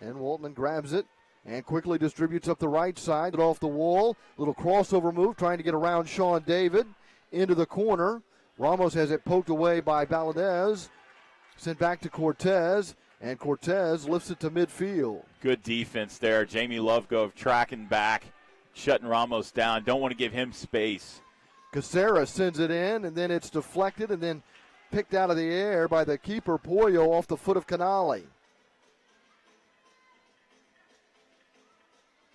[SPEAKER 1] And Waltman grabs it and quickly distributes up the right side, off the wall. Little crossover move, trying to get around Sean David into the corner. Ramos has it poked away by Valadez. Sent back to Cortez, and Cortez lifts it to midfield.
[SPEAKER 2] Good defense there. Jamie Lovegrove tracking back, shutting Ramos down. Don't want to give him space.
[SPEAKER 1] Caceres sends it in, and then it's deflected and then picked out of the air by the keeper, Pollo, off the foot of Canali.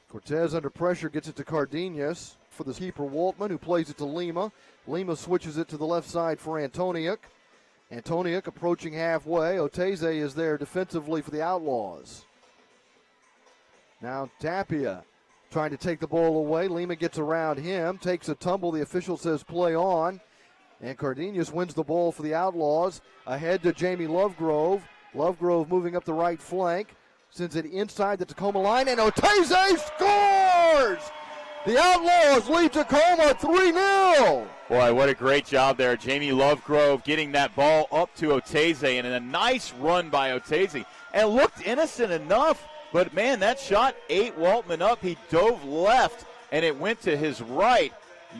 [SPEAKER 1] Cortez under pressure gets it to Cardenas for the keeper, Waltman, who plays it to Lima. Lima switches it to the left side for Antoniuk. Antoniuk approaching halfway. Oteze is there defensively for the Outlaws. Now Tapia trying to take the ball away. Lima gets around him, takes a tumble. The official says play on. And Cardenas wins the ball for the Outlaws. Ahead to Jamie Lovegrove. Lovegrove moving up the right flank. Sends it inside the Tacoma line, and Oteze scores! The Outlaws lead Tacoma 3-0.
[SPEAKER 2] Boy, what a great job there. Jamie Lovegrove getting that ball up to Oteze, and a nice run by Oteze. And looked innocent enough, but man, that shot ate Waltman up. He dove left, and it went to his right.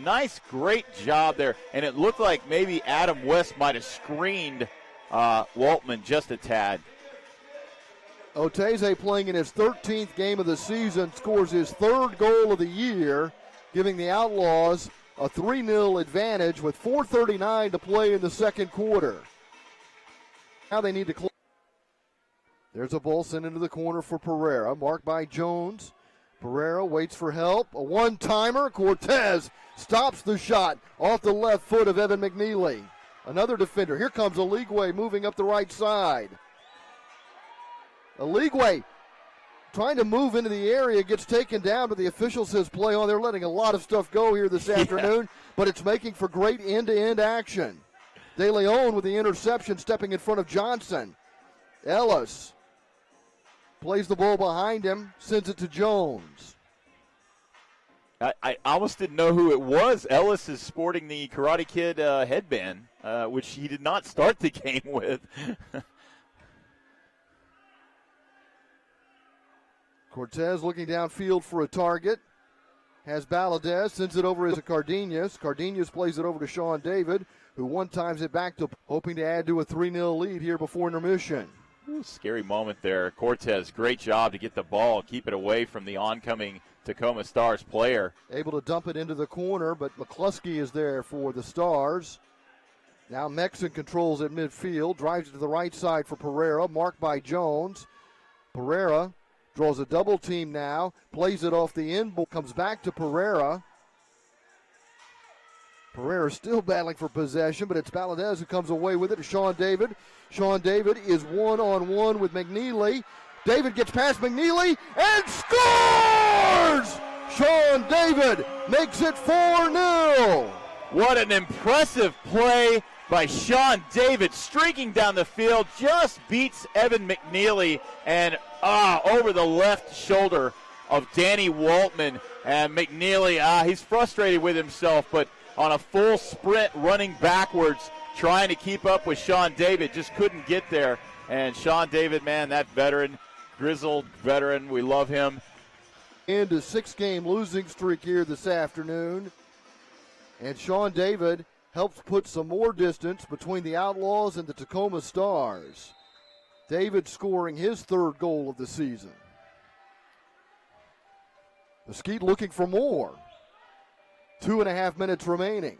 [SPEAKER 2] Nice, great job there. And it looked like maybe Adam West might have screened Waltman just a tad.
[SPEAKER 1] Oteze, playing in his 13th game of the season, scores his 3rd goal of the year, giving the Outlaws a 3-0 advantage with 4:39 to play in the second quarter. Now they need to close. There's a ball sent into the corner for Pereira, marked by Jones. Pereira waits for help. A one-timer. Cortez stops the shot off the left foot of Evan McNeely. Another defender. Here comes Aligwe moving up the right side. Aligwe trying to move into the area, gets taken down, but the official says play on. They're letting a lot of stuff go here this afternoon, but it's making for great end-to-end action. De Leon with the interception, stepping in front of Johnson. Ellis plays the ball behind him, sends it to Jones.
[SPEAKER 2] I almost didn't know who it was. Ellis is sporting the Karate Kid headband, which he did not start the game with.
[SPEAKER 1] Cortez looking downfield for a target. Has Valadez, sends it over to Cardenas. Cardenas plays it over to Sean David, who one-times it back to hoping to add to a 3-0 lead here before intermission.
[SPEAKER 2] Ooh, scary moment there. Cortez, great job to get the ball, keep it away from the oncoming Tacoma Stars player.
[SPEAKER 1] Able to dump it into the corner, but McCluskey is there for the Stars. Now Mexon controls at midfield, drives it to the right side for Pereira, marked by Jones. Pereira draws a double team now, plays it off the end, comes back to Pereira. Pereira still battling for possession, but it's Valadez who comes away with it to Sean David. Sean David is one-on-one with McNeely. David gets past McNeely and scores! Sean David makes it 4-0.
[SPEAKER 2] What an impressive play by Sean David, streaking down the field, just beats Evan McNeely and over the left shoulder of Danny Waltman. And McNeely, he's frustrated with himself, but on a full sprint running backwards, trying to keep up with Sean David, just couldn't get there. And Sean David, man, that veteran, grizzled veteran, we love him.
[SPEAKER 1] Into 6-game losing streak here this afternoon. And Sean David helps put some more distance between the Outlaws and the Tacoma Stars. David scoring his 3rd goal of the season. Mesquite looking for more. 2.5 minutes remaining.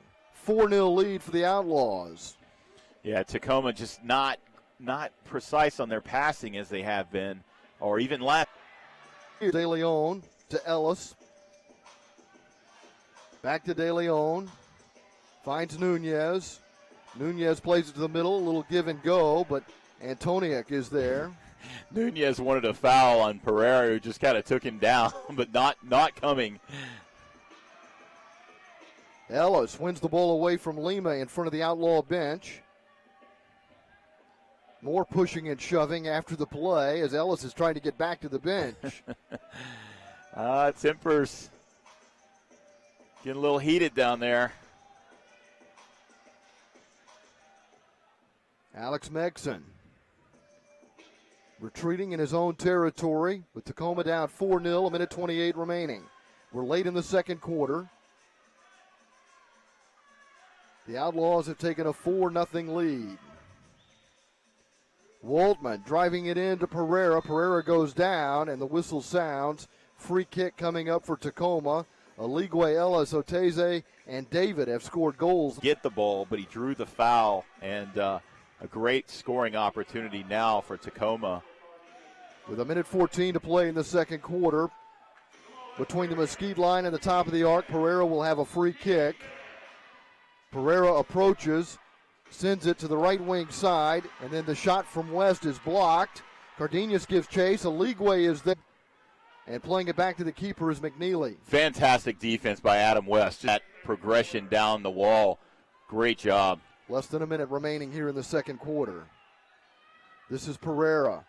[SPEAKER 1] 4-0 lead for the Outlaws.
[SPEAKER 2] Yeah, Tacoma just not precise on their passing as they have been, or even last.
[SPEAKER 1] De Leon to Ellis. Back to De Leon. Finds Nunez. Nunez plays it to the middle, a little give and go, but Antoniuk is there.
[SPEAKER 2] Nunez wanted a foul on Pereira, who just kind of took him down, but not coming.
[SPEAKER 1] Ellis wins the ball away from Lima in front of the Outlaw bench. More pushing and shoving after the play as Ellis is trying to get back to the bench.
[SPEAKER 2] Tempers getting a little heated down there.
[SPEAKER 1] Alex Megson retreating in his own territory with Tacoma down 4-0, 1:28 remaining. We're late in the second quarter. The Outlaws have taken a 4-0 lead. Waltman driving it into Pereira. Pereira goes down, and the whistle sounds. Free kick coming up for Tacoma. Aligwe, Ellis, Oteze, and David have scored goals.
[SPEAKER 2] Get the ball, but he drew the foul, and a great scoring opportunity now for Tacoma.
[SPEAKER 1] With 1:14 to play in the second quarter, between the Mesquite line and the top of the arc, Pereira will have a free kick. Pereira approaches, sends it to the right wing side, and then the shot from West is blocked. Cardenas gives chase. Aligwe is there. And playing it back to the keeper is McNeely.
[SPEAKER 2] Fantastic defense by Adam West. That progression down the wall. Great job.
[SPEAKER 1] Less than a minute remaining here in the second quarter. This is Pereira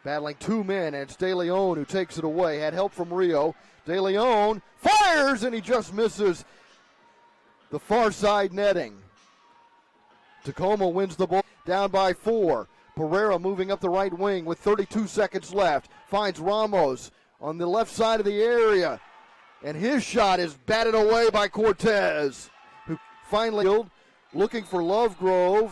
[SPEAKER 1] battling 2 men, and it's De Leon who takes it away. Had help from Rio. De Leon fires, and he just misses the far side netting. Tacoma wins the ball down by 4. Pereira moving up the right wing with 32 seconds left. Finds Ramos on the left side of the area. And his shot is batted away by Cortez, who finally looking for Lovegrove.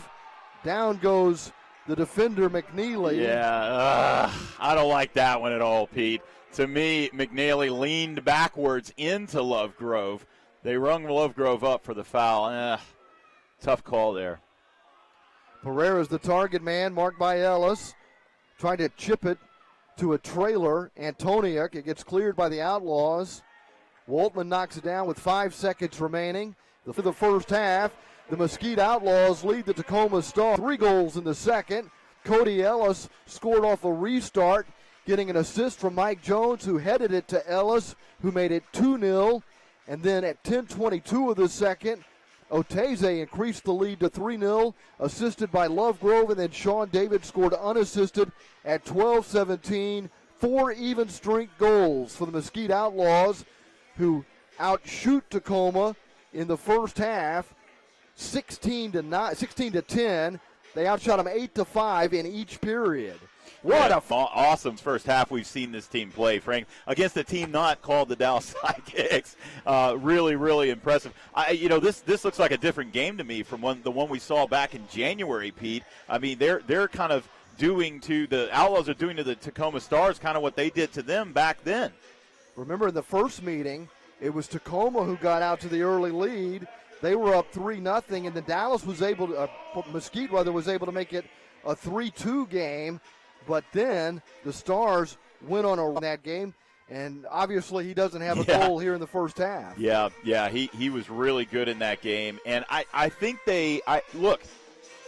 [SPEAKER 1] Down goes the defender, McNeely.
[SPEAKER 2] Yeah, I don't like that one at all, Pete. To me, McNeely leaned backwards into Lovegrove. They rung Lovegrove up for the foul. Tough call there.
[SPEAKER 1] Pereira's the target man, marked by Ellis. Trying to chip it to a trailer. Antoniuk. It gets cleared by the Outlaws. Waltman knocks it down with 5 seconds remaining. For the first half, the Mesquite Outlaws lead the Tacoma Stars. 3 goals in the second. Cody Ellis scored off a restart, getting an assist from Mike Jones, who headed it to Ellis, who made it 2-0. And then at 10:22 of the second, Oteze increased the lead to 3-0, assisted by Lovegrove, and then Sean David scored unassisted at 12:17. 4 even strength goals for the Mesquite Outlaws, who outshoot Tacoma in the first half, 16-10. They outshot them 8-5 in each period.
[SPEAKER 2] What a awesome first half we've seen this team play, Frank, against a team not called the Dallas Sidekicks. Really, really impressive. This looks like a different game to me from the one we saw back in January, Pete. I mean, they're kind of doing to the Outlaws are doing to the Tacoma Stars kind of what they did to them back then.
[SPEAKER 1] Remember in the first meeting, it was Tacoma who got out to the early lead. They were up 3-0, and then Dallas was able to, Mesquite rather, was able to make it a 3-2 game. But then the Stars went on that game And obviously he doesn't have a goal here in the first half.
[SPEAKER 2] Yeah, he was really good in that game. And I think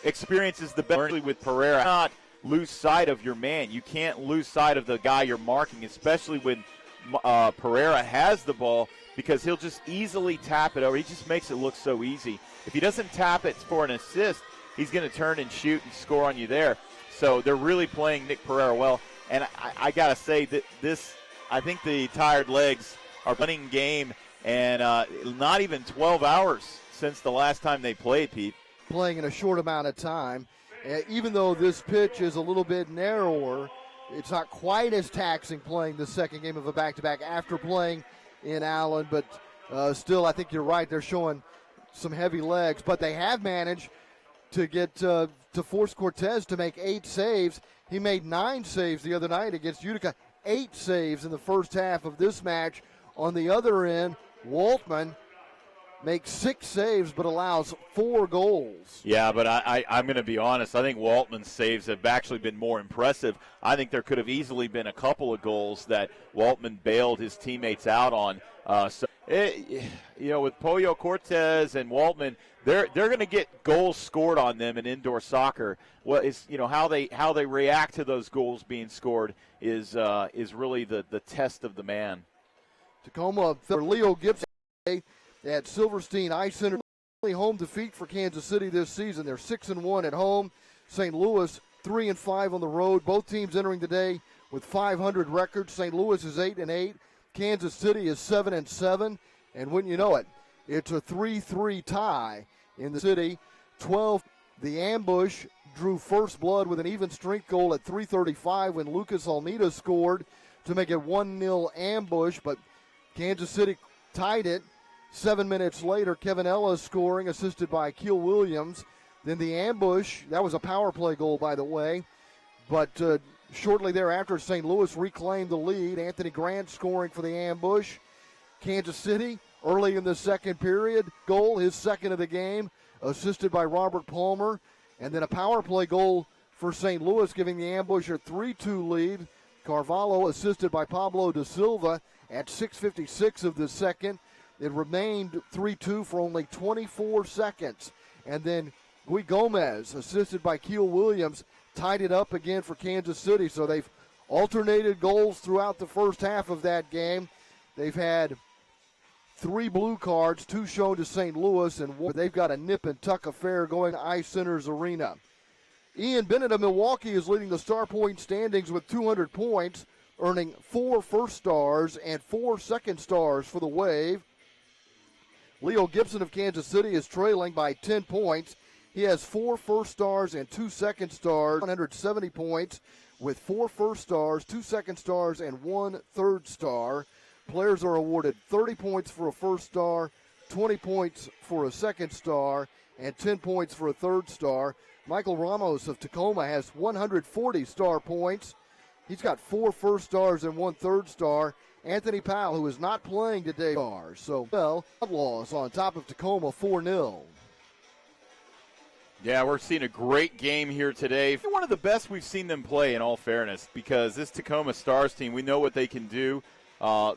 [SPEAKER 2] experience is the best with Pereira. Not lose sight of your man. You can't lose sight of the guy you're marking, especially when Pereira has the ball, because he'll just easily tap it over. He just makes it look so easy. If he doesn't tap it for an assist, he's going to turn and shoot and score on you there. So they're really playing Nick Pereira well. And I got to say that I think the tired legs are running game, and not even 12 hours since the last time they played, Pete.
[SPEAKER 1] Playing in a short amount of time. Even though this pitch is a little bit narrower, it's not quite as taxing playing the second game of a back-to-back after playing in Allen. But still, I think you're right. They're showing some heavy legs. But they have managed to get to force Cortez to make 8 saves. He made 9 saves the other night against Utica. 8 saves in the first half of this match. On the other end, Waltman makes 6 saves but allows 4 goals.
[SPEAKER 2] Yeah, but I'm going to be honest. I think Waltman's saves have actually been more impressive. I think there could have easily been a couple of goals that Waltman bailed his teammates out on. With Pollo Cortez and Waltman, they're going to get goals scored on them in indoor soccer. What is how they react to those goals being scored is really the test of the man.
[SPEAKER 1] Tacoma for Leo Gibson at Silverstein Ice Center. Only home defeat for Kansas City this season. They're 6-1 at home. St. Louis 3-5 on the road. Both teams entering the day with 500 records. St. Louis is 8-8. Kansas City is 7-7. And wouldn't you know it, it's a 3-3 tie in the city. 12. The ambush drew first blood with an even strength goal at 3:35 when Lucas Almeida scored to make it 1-0 ambush. But Kansas City tied it. 7 minutes later, Kevin Ellis scoring, assisted by Keel Williams. Then the ambush, that was a power play goal, by the way. But shortly thereafter, St. Louis reclaimed the lead. Anthony Grant scoring for the ambush. Kansas City, early in the second period, goal, his second of the game, assisted by Robert Palmer. And then a power play goal for St. Louis, giving the ambush a 3-2 lead. Carvalho, assisted by Pablo da Silva at 6:56 of the second. It remained 3-2 for only 24 seconds. And then Guy Gomez, assisted by Keel Williams, tied it up again for Kansas City. So they've alternated goals throughout the first half of that game. They've had 3 blue cards, 2 shown to St. Louis, and they've got a nip and tuck affair going to Ice Centers Arena. Ian Bennett of Milwaukee is leading the Star Point standings with 200 points, earning 4 first stars and 4 second stars for the Wave. Leo Gibson of Kansas City is trailing by 10 points. He has 4 first stars and 2 second stars, 170 points with 4 first stars, 2 second stars, and 1 third star. Players are awarded 30 points for a first star, 20 points for a second star, and 10 points for a third star. Michael Ramos of Tacoma has 140 star points. He's got 4 first stars and 1 third star. Anthony Powell, who is not playing today, so Outlaws on top of Tacoma 4-0.
[SPEAKER 2] Yeah, we're seeing a great game here today. One of the best we've seen them play, in all fairness, because this Tacoma Stars team, we know what they can do.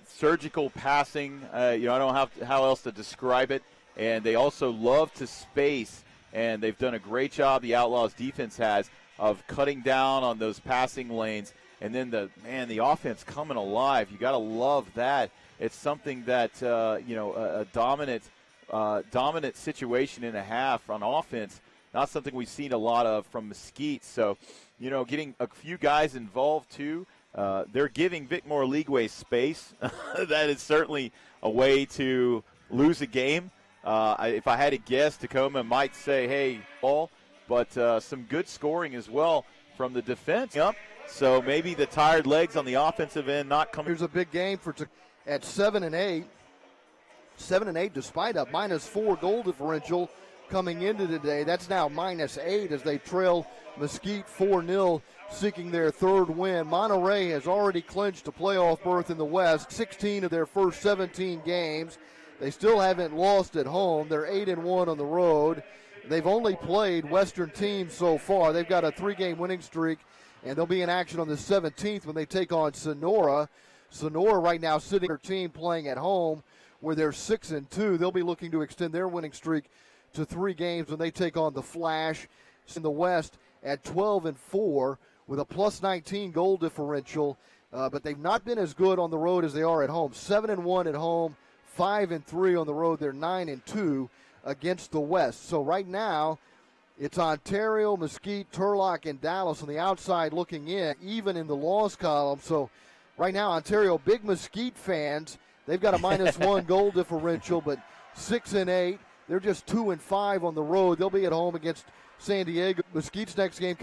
[SPEAKER 2] Surgical passing, I don't know how else to describe it. And they also love to space, and they've done a great job, the Outlaws defense has, of cutting down on those passing lanes. And then the offense coming alive. You got to love that. It's something that a dominant situation in a half on offense. Not something we've seen a lot of from Mesquite. So, getting a few guys involved too. They're giving Vic Morligwe space. That is certainly a way to lose a game. If I had to guess, Tacoma might say, "Hey, ball," but some good scoring as well from the defense. Yep. So maybe the tired legs on the offensive end not coming.
[SPEAKER 1] Here's a big game at 7-8. 7-8 despite a -4 goal differential coming into today. That's now -8 as they trail Mesquite 4-0, seeking their third win. Monterey has already clinched a playoff berth in the West, 16 of their first 17 games. They still haven't lost at home. They're 8-1 on the road. They've only played Western teams so far. They've got a 3-game winning streak, and they'll be in action on the 17th when they take on Sonora. Sonora right now sitting their team playing at home where they're 6-2. They'll be looking to extend their winning streak to 3 games when they take on the Flash in the West at 12-4 with a plus 19 goal differential. But they've not been as good on the road as they are at home. 7-1 at home, 5-3 on the road. They're 9-2 against the West. So right now, it's Ontario, Mesquite, Turlock, and Dallas on the outside looking in, even in the loss column. So right now, Ontario, big Mesquite fans, they've got a -1 goal differential, but 6-8. They're just 2-5 on the road. They'll be at home against San Diego. Mesquite's next game,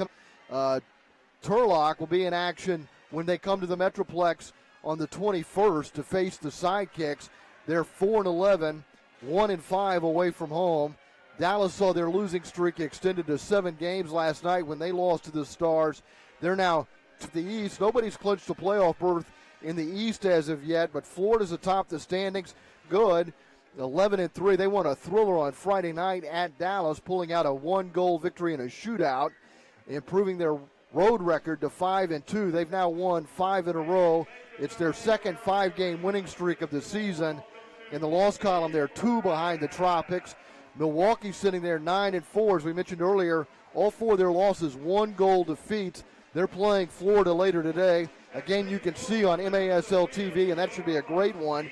[SPEAKER 1] Turlock will be in action when they come to the Metroplex on the 21st to face the Sidekicks. They're 4-11, 1-5 away from home. Dallas saw their losing streak extended to 7 games last night when they lost to the Stars. They're now to the East. Nobody's clinched a playoff berth in the East as of yet, but Florida's atop the standings. Good. 11-3. They won a thriller on Friday night at Dallas, pulling out a 1-goal victory in a shootout, improving their road record to 5-2. They've now won 5 in a row. It's their second 5-game winning streak of the season. In the loss column, they're 2 behind the Tropics. Milwaukee's sitting there 9-4, as we mentioned earlier. All 4 of their losses, 1-goal defeats. They're playing Florida later today, a game you can see on MASL TV, and that should be a great one.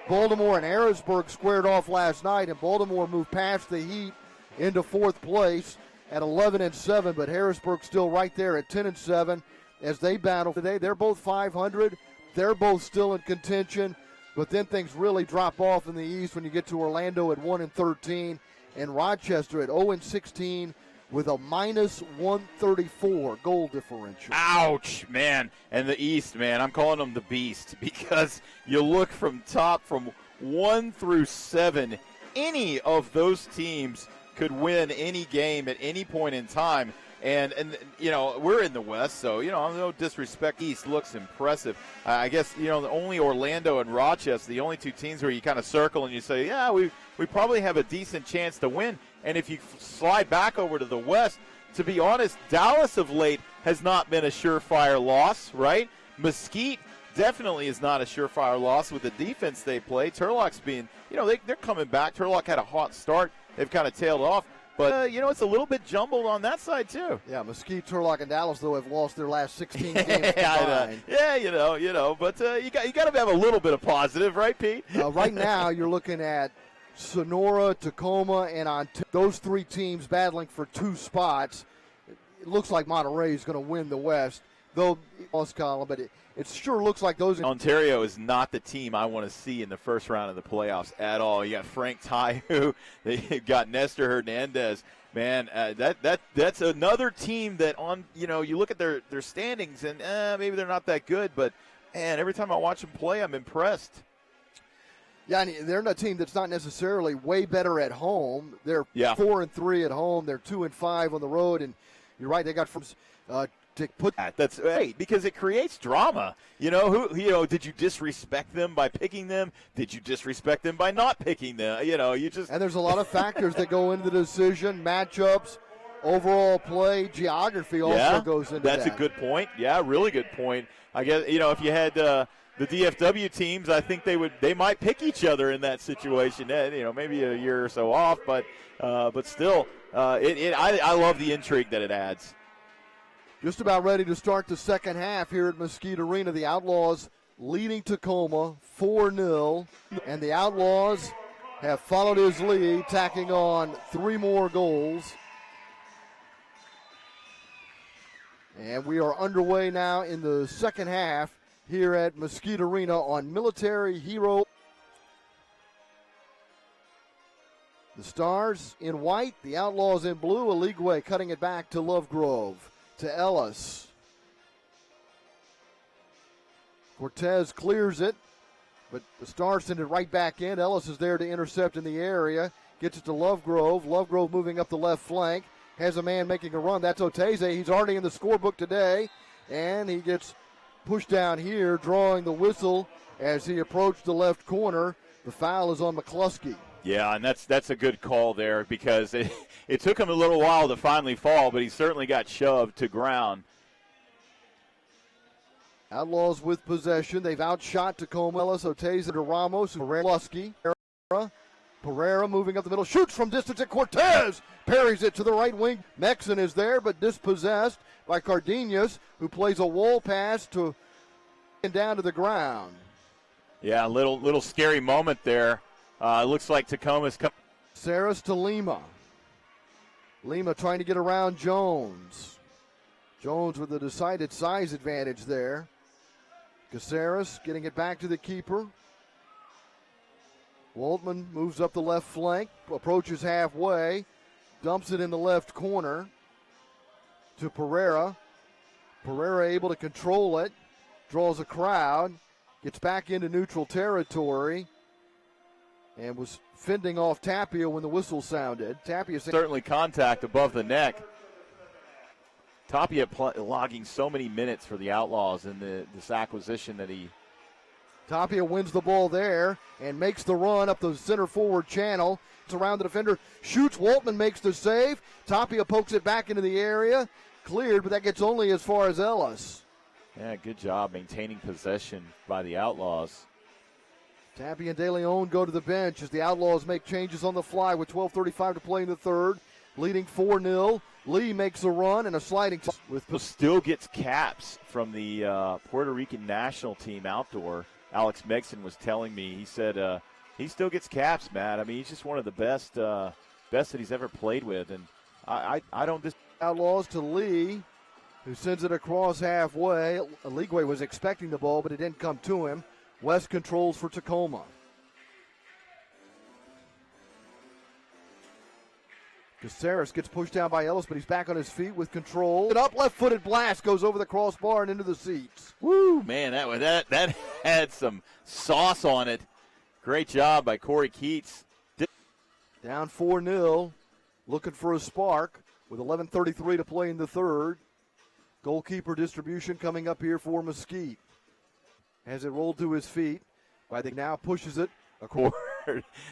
[SPEAKER 1] Baltimore and Harrisburg squared off last night, and Baltimore moved past the Heat into 4th place at 11-7, but Harrisburg still right there at 10-7 as they battle today. They're both 500. They're both still in contention, but then things really drop off in the East when you get to Orlando at 1-13 and Rochester at 0-16 with a -134 goal differential.
[SPEAKER 2] Ouch, man. And the East, man, I'm calling them the Beast because you look from top from 1 through 7, any of those teams could win any game at any point in time. And you know, we're in the West, so, you know, no disrespect. East looks impressive. I guess, you know, only Orlando and Rochester, the only 2 teams where you kind of circle and you say, yeah, we probably have a decent chance to win. And if you slide back over to the West, to be honest, Dallas of late has not been a surefire loss, right? Mesquite definitely is not a surefire loss with the defense they play. Turlock's being, you know, they're coming back. Turlock had a hot start. They've kind of tailed off. But, you know, it's a little bit jumbled on that side, too.
[SPEAKER 1] Yeah, Mesquite, Turlock, and Dallas, though, have lost their last 16 games combined.
[SPEAKER 2] Yeah, you know. But you got to have a little bit of positive, right, Pete?
[SPEAKER 1] Right now, you're looking at Sonora, Tacoma, and those 3 teams battling for 2 spots. It looks like Monterey is going to win the West, though lost column, but it sure looks like those.
[SPEAKER 2] Ontario is not the team I want to see in the first round of the playoffs at all. You got Frank Taihu, they've got Nestor Hernandez. Man, that's another team that you look at their standings and maybe they're not that good, but man, every time I watch them play, I'm impressed.
[SPEAKER 1] Yeah, and they're a team that's not necessarily way better at home. They're 4-3 at home. They're 2-5 on the road, and you're right. They got from to put
[SPEAKER 2] that's right because it creates drama. You know, did you disrespect them by picking them? Did you disrespect them by not picking them? You know, and
[SPEAKER 1] there's a lot of factors that go into the decision, matchups, overall play, geography also goes into that.
[SPEAKER 2] That's a good point. Yeah, really good point. I guess if you had the DFW teams, I think they might pick each other in that situation. Maybe a year or so off, but still, I love the intrigue that it adds.
[SPEAKER 1] Just about ready to start the second half here at Mesquite Arena. The Outlaws leading Tacoma 4-0, and the Outlaws have followed his lead, tacking on 3 more goals. And we are underway now in the second half here at Mesquite Arena on Military Hero. The Stars in white, the Outlaws in blue. Aligwe cutting it back to Lovegrove, to Ellis. Cortez clears it, but the Stars send it right back in. Ellis is there to intercept in the area. Gets it to Lovegrove. Lovegrove moving up the left flank. Has a man making a run. That's Oteze. He's already in the scorebook today. And he gets pushed down here, drawing the whistle as he approached the left corner. The foul is on McCluskey.
[SPEAKER 2] Yeah, and that's a good call there because it took him a little while to finally fall, but he certainly got shoved to ground.
[SPEAKER 1] Outlaws with possession. They've outshot Tacoma. Ellis, Oteza to Ramos. Pereira. Pereira moving up the middle. Shoots from distance at Cortez. Parries it to the right wing. Mexon is there, but dispossessed by Cardenas, who plays a wall pass to and down to the ground.
[SPEAKER 2] Yeah, a little scary moment there. It looks like Tacoma's coming.
[SPEAKER 1] Saris to Lima. Lima trying to get around Jones. Jones with a decided size advantage there. Caceres getting it back to the keeper. Waltman moves up the left flank, approaches halfway, dumps it in the left corner to Pereira. Pereira able to control it, draws a crowd, gets back into neutral territory, and was fending off Tapia when the whistle sounded. Tapia
[SPEAKER 2] certainly contact above the neck. Tapia logging so many minutes for the Outlaws in this acquisition that he.
[SPEAKER 1] Tapia wins the ball there and makes the run up the center forward channel. It's around the defender, shoots, Waltman makes the save. Tapia pokes it back into the area, cleared, but that gets only as far as Ellis.
[SPEAKER 2] Yeah, good job maintaining possession by the Outlaws.
[SPEAKER 1] Tapia and De Leon go to the bench as the Outlaws make changes on the fly with 12:35 to play in the third, leading 4-0. Lee makes a run and a sliding with
[SPEAKER 2] still gets caps from the Puerto Rican national team outdoor. Alex Megson was telling me, he said he still gets caps, Matt. I mean, he's just one of the best that he's ever played with, and I don't.
[SPEAKER 1] Outlaws to Lee, who sends it across halfway. Ligwe was expecting the ball, but it didn't come to him. West controls for Tacoma. Caceres gets pushed down by Ellis, but he's back on his feet with control. An up left-footed blast goes over the crossbar and into the seats.
[SPEAKER 2] Woo, man, that had some sauce on it. Great job by Corey Keats.
[SPEAKER 1] Down 4-0, looking for a spark with 11:33 to play in the third. Goalkeeper distribution coming up here for Mesquite. Has it rolled to his feet. Now pushes it.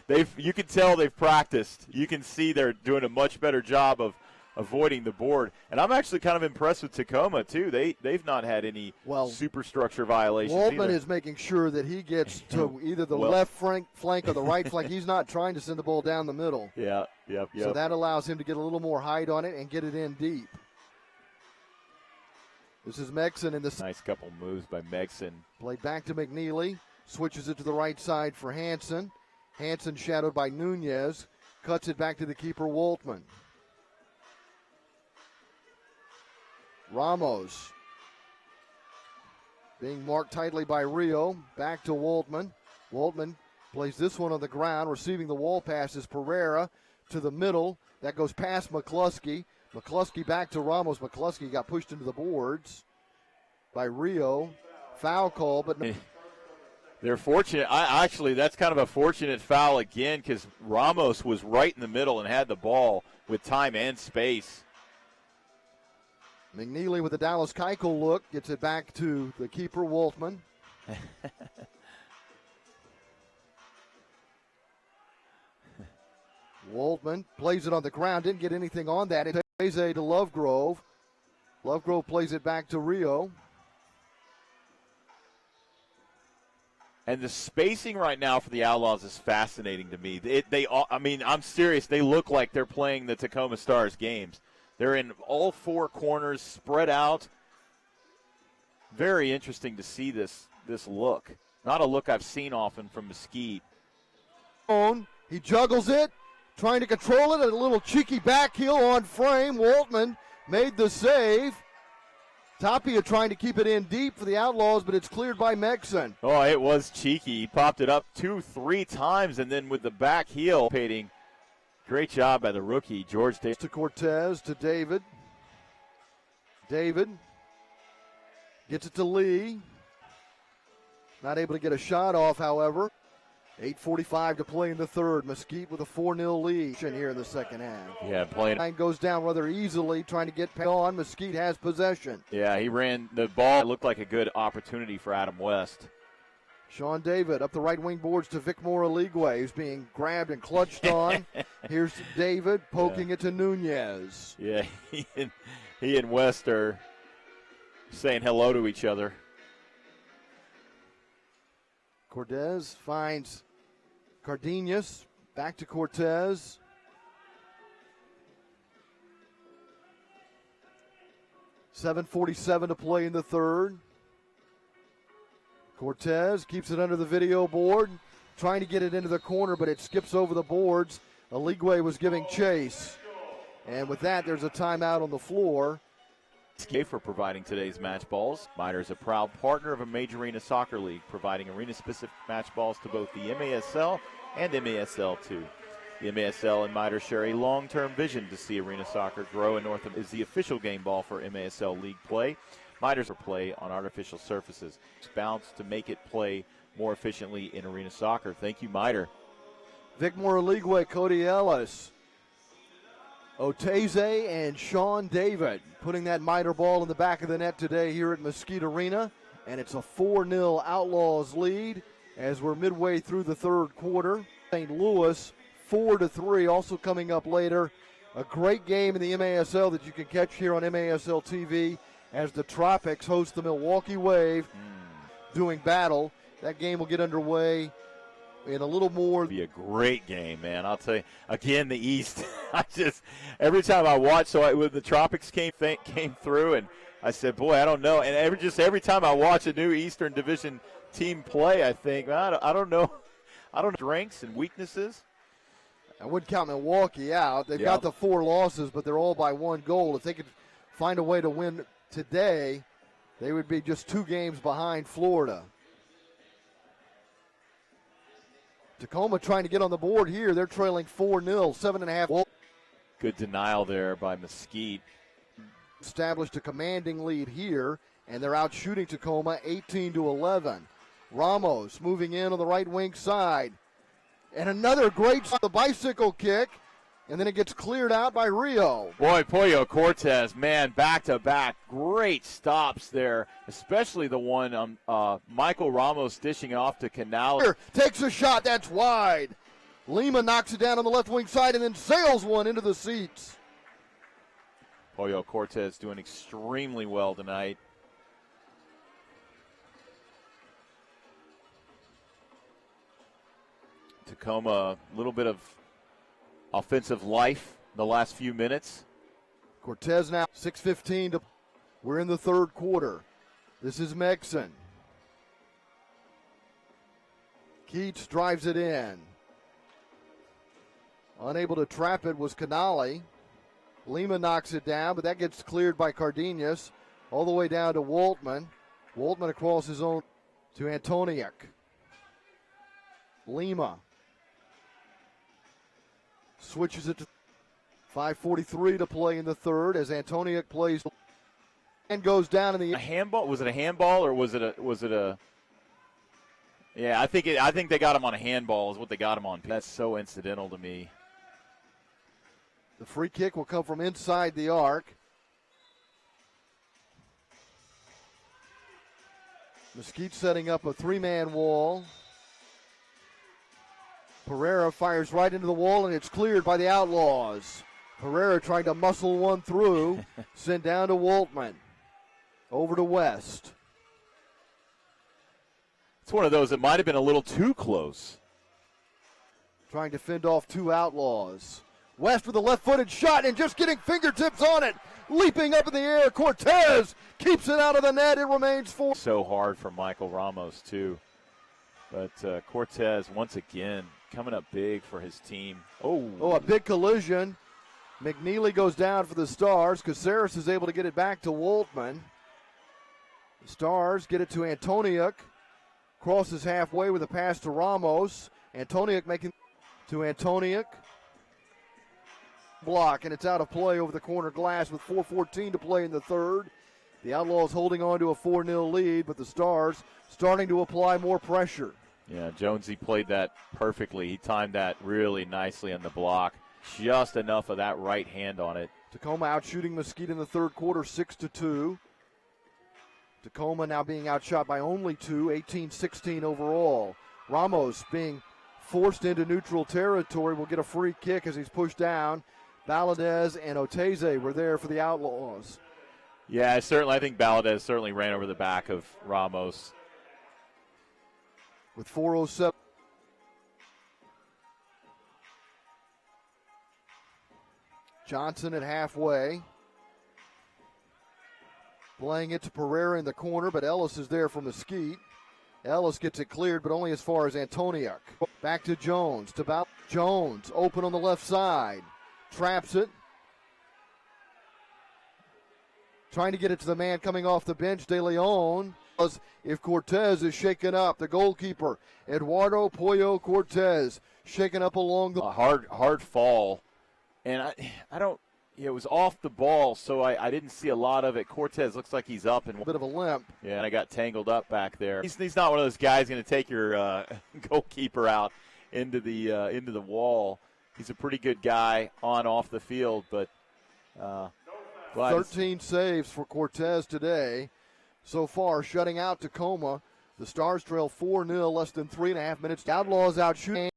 [SPEAKER 2] You can tell they've practiced. You can see they're doing a much better job of avoiding the board. And I'm actually kind of impressed with Tacoma, too. They've not had any superstructure violations.
[SPEAKER 1] Waltman is making sure that he gets to either the left flank or the right flank. He's not trying to send the ball down the middle.
[SPEAKER 2] Yep.
[SPEAKER 1] So that allows him to get a little more height on it and get it in deep. This is Megson in the
[SPEAKER 2] nice couple moves by Megson.
[SPEAKER 1] Played back to McNeely. Switches it to the right side for Hansen. Hansen shadowed by Nunez. Cuts it back to the keeper, Waltman. Ramos being marked tightly by Rio. Back to Waltman. Waltman plays this one on the ground. Receiving the wall pass is Pereira to the middle. That goes past McCluskey. McCluskey back to Ramos. McCluskey got pushed into the boards by Rio. Foul call, but no.
[SPEAKER 2] They're fortunate. Actually, that's kind of a fortunate foul again because Ramos was right in the middle and had the ball with time and space.
[SPEAKER 1] McNeely with a Dallas Keuchel look. Gets it back to the keeper, Waltman. Waltman plays it on the ground. Didn't get anything on that. It plays to Lovegrove. Lovegrove plays it back to Rio.
[SPEAKER 2] And the spacing right now for the Outlaws is fascinating to me. I'm serious. They look like they're playing the Tacoma Stars games. They're in all four corners, spread out. Very interesting to see this look. Not a look I've seen often from Mesquite.
[SPEAKER 1] He juggles it, trying to control it. A little cheeky back heel on frame. Waltman made the save. Tapia trying to keep it in deep for the Outlaws, but it's cleared by Megson.
[SPEAKER 2] Oh, it was cheeky. He popped it up 2-3 times, and then with the back heel, great job by the rookie, George Davis.
[SPEAKER 1] To Cortez, to David. David gets it to Lee. Not able to get a shot off, however. 8:45 to play in the third. Mesquite with a 4-0 lead here in the second half.
[SPEAKER 2] Yeah, playing.
[SPEAKER 1] Line goes down rather easily, trying to get on. Mesquite has possession.
[SPEAKER 2] Yeah, he ran the ball. It looked like a good opportunity for Adam West.
[SPEAKER 1] Sean David up the right wing boards to Vicmore Aligwe, who's being grabbed and clutched on. Here's David poking it to Nunez.
[SPEAKER 2] Yeah, he and West are saying hello to each other.
[SPEAKER 1] Cortez finds Cardenas. Back to Cortez. .747 to play in the third. Cortez keeps it under the video board, trying to get it into the corner, but it skips over the boards. Aligwe was giving chase. And with that, there's a timeout on the floor.
[SPEAKER 2] For providing today's match balls. MITRE is a proud partner of a major arena soccer league, providing arena-specific match balls to both the MASL and MASL2. The MASL and MITRE share a long-term vision to see arena soccer grow in North America. Is the official game ball for MASL league play. MITRE's are play on artificial surfaces. It's balanced to make it play more efficiently in arena soccer. Thank you, MITRE.
[SPEAKER 1] Vicmore Aligwe, Cody Ellis, Oteze, and Sean David putting that MITRE ball in the back of the net today here at Mesquite Arena. And it's a 4-0 Outlaws lead as we're midway through the third quarter. St. Louis 4-3. Also coming up later, a great game in the MASL that you can catch here on MASL TV as the Tropics host the Milwaukee Wave doing battle. That game will get underway in a little more.
[SPEAKER 2] Be a great game, man. I'll tell you. Again, the East. Every time I watch, when the Tropics came through, and I said, boy, I don't know. And every time I watch a new Eastern Division team play, I think, I don't know. I don't know strengths and weaknesses.
[SPEAKER 1] I wouldn't count Milwaukee out. They've got the 4 losses, but they're all by 1 goal. If they could find a way to win today, they would be just 2 games behind Florida. Tacoma trying to get on the board here. They're trailing 4-0, 7.5.
[SPEAKER 2] Good denial there by Mesquite.
[SPEAKER 1] Established a commanding lead here, and they're out shooting Tacoma 18-11. Ramos moving in on the right wing side. And another great the bicycle kick, and then it gets cleared out by Rio.
[SPEAKER 2] Boy, Pollo Cortez, man, back-to-back. Great stops there, especially the one Michael Ramos dishing off to Canal.
[SPEAKER 1] Takes a shot, that's wide. Lima knocks it down on the left wing side and then sails one into the seats.
[SPEAKER 2] Pollo Cortez doing extremely well tonight. Tacoma, a little bit of offensive life the last few minutes.
[SPEAKER 1] Cortez now 6:15 to. We're in the third quarter. This is Mexon. Keats drives it in. Unable to trap it was Canali. Lima knocks it down, but that gets cleared by Cardenas. All the way down to Waltman. Waltman across his own to Antoniuk. Lima switches it to 5:43 to play in the third as Antoniuk plays and goes down in the.
[SPEAKER 2] A handball? Was it a handball or was it a? Yeah, I think they got him on a handball is what they got him on. That's so incidental to me.
[SPEAKER 1] The free kick will come from inside the arc. Mesquite setting up a 3-man wall. Pereira fires right into the wall, and it's cleared by the Outlaws. Pereira trying to muscle one through. Sent down to Waltman. Over to West.
[SPEAKER 2] It's one of those that might have been a little too close.
[SPEAKER 1] Trying to fend off 2 Outlaws. West with a left-footed shot and just getting fingertips on it. Leaping up in the air. Cortez keeps it out of the net. It remains 4.
[SPEAKER 2] So hard for Michael Ramos, too. But Cortez, once again, coming up big for his team.
[SPEAKER 1] Oh, a big collision. McNeely goes down for the Stars. Caceres is able to get it back to Waltman. The Stars get it to Antoniuk. Crosses halfway with a pass to Ramos. Antoniuk making to Antoniuk. Block, and it's out of play over the corner glass with 4:14 to play in the third. The Outlaws holding on to a 4-0 lead, but the Stars starting to apply more pressure.
[SPEAKER 2] Yeah, Jonesy played that perfectly. He timed that really nicely on the block. Just enough of that right hand on it.
[SPEAKER 1] Tacoma out shooting Mesquite in the third quarter, 6-2. Tacoma now being outshot by only 2, 18-16 overall. Ramos being forced into neutral territory will get a free kick as he's pushed down. Valadez and Oteze were there for the Outlaws.
[SPEAKER 2] Yeah, I think Valadez certainly ran over the back of Ramos.
[SPEAKER 1] with 4:07. Johnson at halfway. Playing it to Pereira in the corner, but Ellis is there for Mesquite. Ellis gets it cleared, but only as far as Antoniuk. Back to Jones. Jones open on the left side. Traps it. Trying to get it to the man coming off the bench, De Leon. If Cortez is shaken up, the goalkeeper, Eduardo Pollo Cortez, shaken up along the...
[SPEAKER 2] A hard fall. And I don't... It was off the ball, so I didn't see a lot of it. Cortez looks like he's up. And
[SPEAKER 1] a bit of a limp.
[SPEAKER 2] Yeah, and I got tangled up back there. He's not one of those guys going to take your goalkeeper out into the wall. He's a pretty good guy off the field, but
[SPEAKER 1] 13 saves for Cortez today. So far, shutting out Tacoma. The Stars trail 4-0, less than 3.5 minutes. Outlaws out shooting,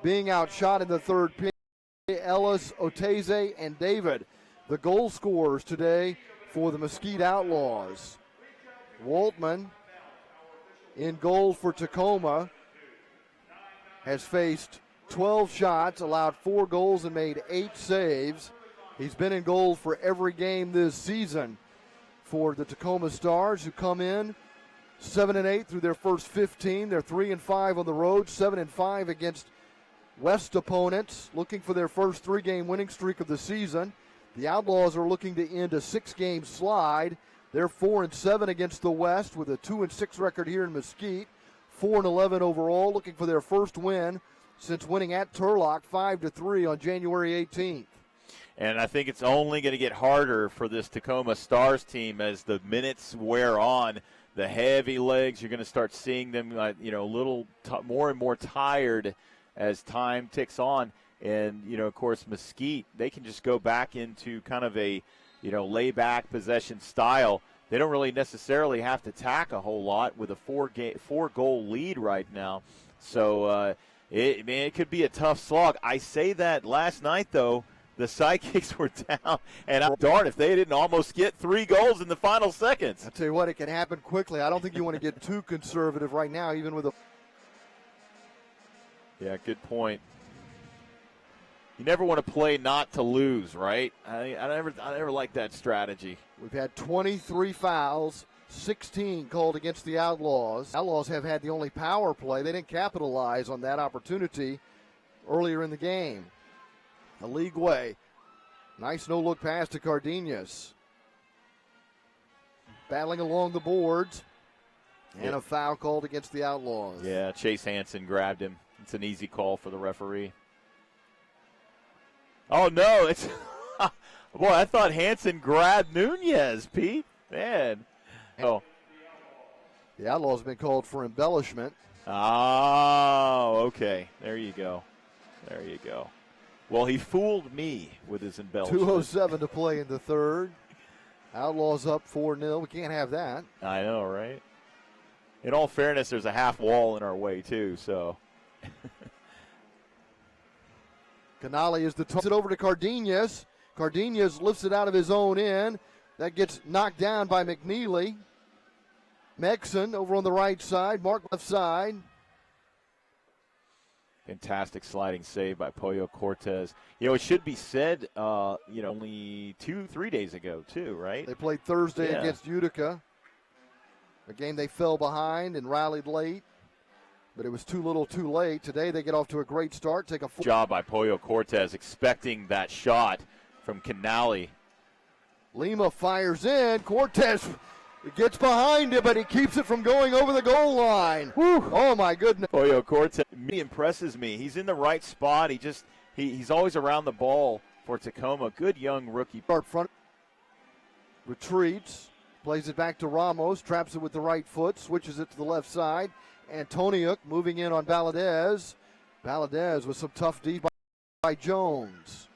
[SPEAKER 1] being outshot in the third period. Ellis, Oteze, and David, the goal scorers today for the Mesquite Outlaws. Waltman in goal for Tacoma has faced 12 shots, allowed 4 goals, and made 8 saves. He's been in goal for every game this season for the Tacoma Stars, who come in 7-8 through their first 15. They're 3-5 on the road, 7-5 against West opponents, looking for their first 3-game winning streak of the season. The Outlaws are looking to end a 6-game slide. They're 4-7 against the West with a 2-6 record here in Mesquite, 4-11 overall, looking for their first win since winning at Turlock 5-3 on January 18th.
[SPEAKER 2] And I think it's only going to get harder for this Tacoma Stars team as the minutes wear on. The heavy legs, you're going to start seeing them, a little more and more tired as time ticks on. And, of course, Mesquite, they can just go back into kind of a, lay-back possession style. They don't really necessarily have to tack a whole lot with a 4-goal lead right now. So, it could be a tough slog. I say that last night, though, the Sidekicks were down. And darn if they didn't almost get 3 goals in the final seconds.
[SPEAKER 1] I'll tell you what, it can happen quickly. I don't think you want to get too conservative right now, even with a...
[SPEAKER 2] Yeah, good point. You never want to play not to lose, right? I never like that strategy.
[SPEAKER 1] We've had 23 fouls, 16 called against the Outlaws. Outlaws have had the only power play. They didn't capitalize on that opportunity earlier in the game. A league way. Nice no-look pass to Cardenas. Battling along the boards. And a foul called against the Outlaws.
[SPEAKER 2] Yeah, Chase Hansen grabbed him. It's an easy call for the referee. Oh, no. It's boy, I thought Hansen grabbed Nunez, Pete. Man. Oh.
[SPEAKER 1] The Outlaws have been called for embellishment.
[SPEAKER 2] Oh, okay. There you go. There you go. Well, he fooled me with his embellishment.
[SPEAKER 1] 2:07 to play in the third. Outlaws up 4-0. We can't have that.
[SPEAKER 2] I know, right? In all fairness, there's a half wall in our way, too, so.
[SPEAKER 1] Canali is the toss it over to Cardenas. Cardenas lifts it out of his own end. That gets knocked down by McNeely. Mexon over on the right side. Mark left side.
[SPEAKER 2] Fantastic sliding save by Pollo Cortez. It should be said, only 2-3 days ago, too, right?
[SPEAKER 1] They played Thursday against Utica. A game they fell behind and rallied late. But it was too little too late. Today they get off to a great start. Take a
[SPEAKER 2] job by Pollo Cortez, expecting that shot from Canali.
[SPEAKER 1] Lima fires in. Cortez gets behind it, but he keeps it from going over the goal line. Whew. Oh, my goodness.
[SPEAKER 2] Pollo Cortez impresses me. He's in the right spot. He's always around the ball for Tacoma. Good young rookie.
[SPEAKER 1] Start front. Retreats. Plays it back to Ramos. Traps it with the right foot. Switches it to the left side. Antoniuk moving in on Valadez. Valadez with some tough D by Jones.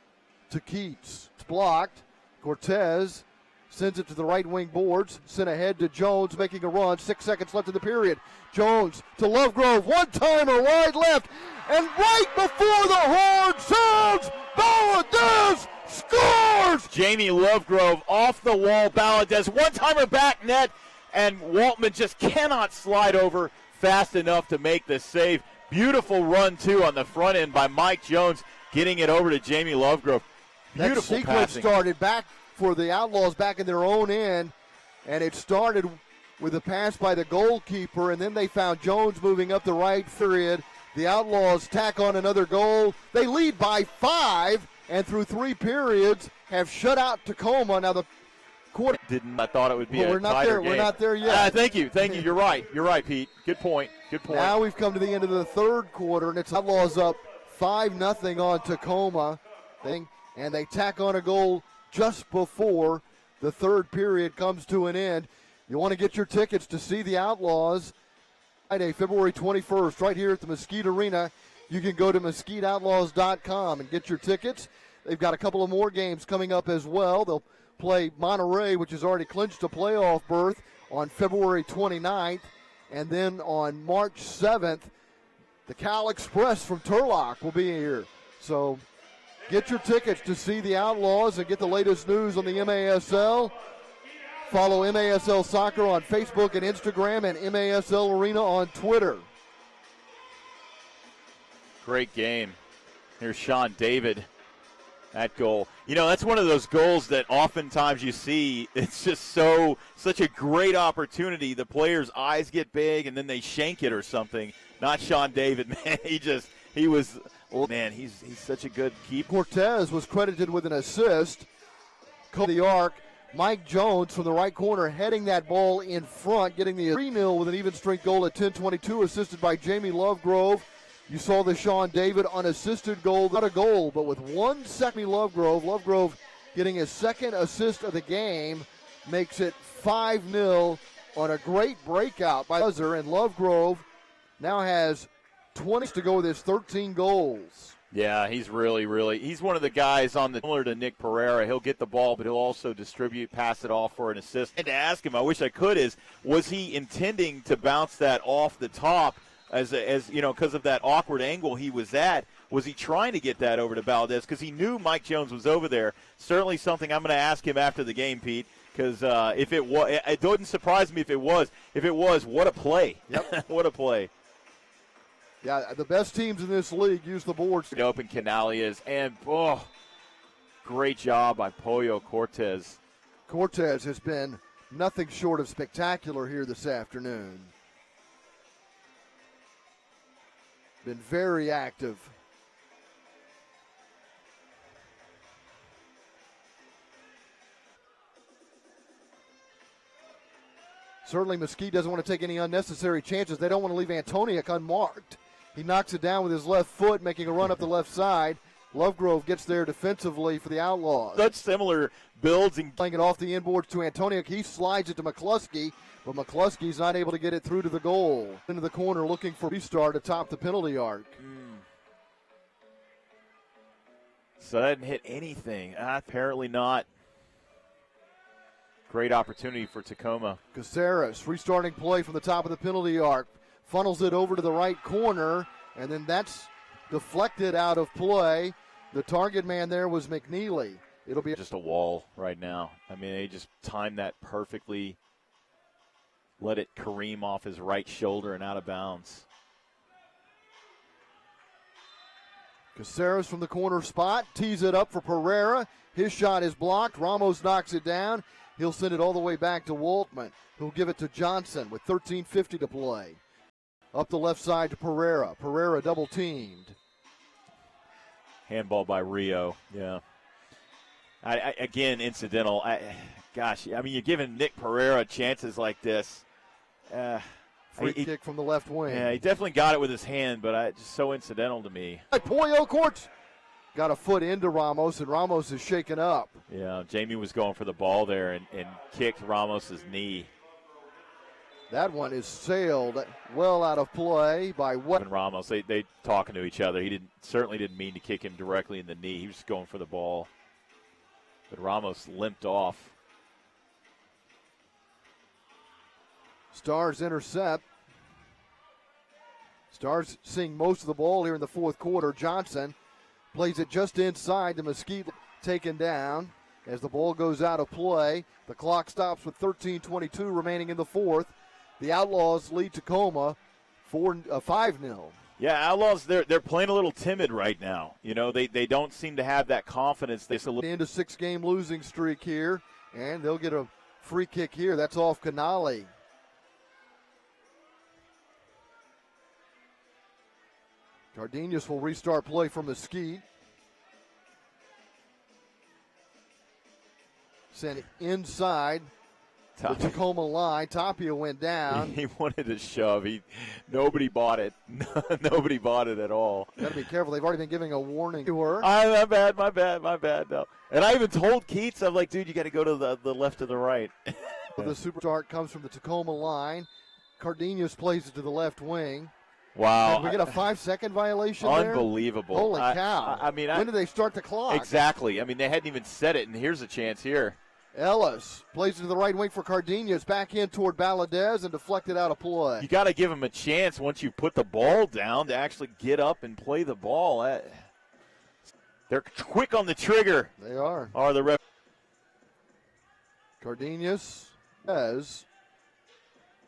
[SPEAKER 1] To Keats. It's blocked. Cortez sends it to the right wing boards. Sent ahead to Jones making a run. 6 seconds left in the period. Jones to Lovegrove. One-timer wide left. And right before the horn sounds, Valadez scores!
[SPEAKER 2] Jamie Lovegrove off the wall. Valadez one-timer back net. And Waltman just cannot slide over. fast enough to make the save. Beautiful run, too, on the front end by Mike Jones, getting it over to Jamie Lovegrove. Beautiful
[SPEAKER 1] that sequence
[SPEAKER 2] passing.
[SPEAKER 1] Started back for the Outlaws back in their own end, and it started with a pass by the goalkeeper, and then they found Jones moving up the right period. The Outlaws tack on another goal. They lead by 5, and through 3 periods have shut out Tacoma. Now the quarter.
[SPEAKER 2] I thought it would be
[SPEAKER 1] we're
[SPEAKER 2] a
[SPEAKER 1] not
[SPEAKER 2] tighter
[SPEAKER 1] there.
[SPEAKER 2] game.
[SPEAKER 1] We're not there yet.
[SPEAKER 2] Thank you. You're right, Pete. Good point.
[SPEAKER 1] Now we've come to the end of the third quarter, and it's Outlaws up 5-0 on Tacoma, and they tack on a goal just before the third period comes to an end. You want to get your tickets to see the Outlaws Friday, February 21st, right here at the Mesquite Arena. You can go to mesquiteoutlaws.com and get your tickets. They've got a couple of more games coming up as well. They'll play Monterey, which has already clinched a playoff berth, on February 29th. And then on March 7th, the Cal Express from Turlock will be here. So get your tickets to see the Outlaws and get the latest news on the MASL. Follow MASL Soccer on Facebook and Instagram, and MASL Arena on Twitter.
[SPEAKER 2] Great game. Here's Sean David. That goal. You know, that's one of those goals that oftentimes you see. It's just such a great opportunity. The player's eyes get big and then they shank it or something. Not Sean David, man. He's such a good keeper.
[SPEAKER 1] Cortez was credited with an assist. The arc. Mike Jones from the right corner heading that ball in front, getting the 3-0 with an even strength goal at 10:22, assisted by Jamie Lovegrove. You saw the Sean David unassisted goal, not a goal, but with 1 second. Lovegrove getting his second assist of the game, makes it 5-0 on a great breakout by Buzzer, and Lovegrove now has 20 to go with his 13 goals.
[SPEAKER 2] Yeah, he's he's one of the guys similar to Nick Pereira. He'll get the ball, but he'll also distribute, pass it off for an assist. And to ask him, I wish I could, was he intending to bounce that off the top as you know, because of that awkward angle he was at? Was he trying to get that over to Valdez because he knew Mike Jones was over there? Certainly something I'm going to ask him after the game, Pete, because if it was, it wouldn't surprise me if it was. If it was, what a play.
[SPEAKER 1] Yep.
[SPEAKER 2] What a play.
[SPEAKER 1] Yeah, the best teams in this league use the boards.
[SPEAKER 2] Open Canalias, and great job by Pollo Cortez.
[SPEAKER 1] Cortez has been nothing short of spectacular here this afternoon. Been very active. Certainly Mesquite doesn't want to take any unnecessary chances. They don't want to leave Antoniuk unmarked. He knocks it down with his left foot, making a run up the left side. Lovegrove gets there defensively for the Outlaws.
[SPEAKER 2] Such similar builds. And
[SPEAKER 1] playing it off the inboards to Antoniuk. He slides it to McCluskey, but McCluskey's not able to get it through to the goal. Into the corner looking for a restart atop the penalty arc.
[SPEAKER 2] So that didn't hit anything. Apparently not. Great opportunity for Tacoma.
[SPEAKER 1] Caceres restarting play from the top of the penalty arc. Funnels it over to the right corner, and then that's deflected out of play. The target man there was McNeely. It'll be
[SPEAKER 2] just a wall right now. I mean, they just timed that perfectly. Let it careen off his right shoulder and out of bounds.
[SPEAKER 1] Caceres from the corner spot, tees it up for Pereira. His shot is blocked. Ramos knocks it down. He'll send it all the way back to Waltman, who'll give it to Johnson with 13:50 to play. Up the left side to Pereira. Pereira double-teamed.
[SPEAKER 2] Handball by Rio, yeah. Again, incidental. You're giving Nick Pereira chances like this.
[SPEAKER 1] Free kick from the left wing.
[SPEAKER 2] Yeah, he definitely got it with his hand, but just so incidental to me.
[SPEAKER 1] Pollo Courts got a foot into Ramos, and Ramos is shaken up.
[SPEAKER 2] Yeah, Jamie was going for the ball there and kicked Ramos's knee.
[SPEAKER 1] That one is sailed well out of play by what?
[SPEAKER 2] And Ramos, they talking to each other. He certainly didn't mean to kick him directly in the knee. He was just going for the ball. But Ramos limped off.
[SPEAKER 1] Stars intercept. Stars seeing most of the ball here in the fourth quarter. Johnson plays it just inside the Mesquite, taken down as the ball goes out of play. The clock stops with 13:22 remaining in the fourth. The Outlaws lead Tacoma 5-0.
[SPEAKER 2] Yeah, Outlaws, they're playing a little timid right now. You know, they don't seem to have that confidence. They
[SPEAKER 1] End a 6-game losing streak here, and they'll get a free kick here. That's off Canale. Cardenas will restart play for Mesquite. Sent inside the Tacoma line. Tapia went down.
[SPEAKER 2] He wanted to shove. Nobody bought it. Nobody bought it at all.
[SPEAKER 1] Got to be careful. They've already been giving a warning to her.
[SPEAKER 2] My bad. No. And I even told Keats, I'm like, dude, you got to go to the left or the right.
[SPEAKER 1] The super start comes from the Tacoma line. Cardenas plays it to the left wing.
[SPEAKER 2] Wow.
[SPEAKER 1] And we get a 5-second violation
[SPEAKER 2] Unbelievable.
[SPEAKER 1] there? Holy cow.
[SPEAKER 2] I mean,
[SPEAKER 1] when did they start the clock?
[SPEAKER 2] Exactly. I mean, they hadn't even said it, and here's a chance here.
[SPEAKER 1] Ellis plays it to the right wing for Cardenas. Back in toward Valadez and deflected out of play.
[SPEAKER 2] You got to give him a chance once you put the ball down to actually get up and play the ball. They're quick on the trigger.
[SPEAKER 1] They are.
[SPEAKER 2] Are the ref?
[SPEAKER 1] Cardenas says,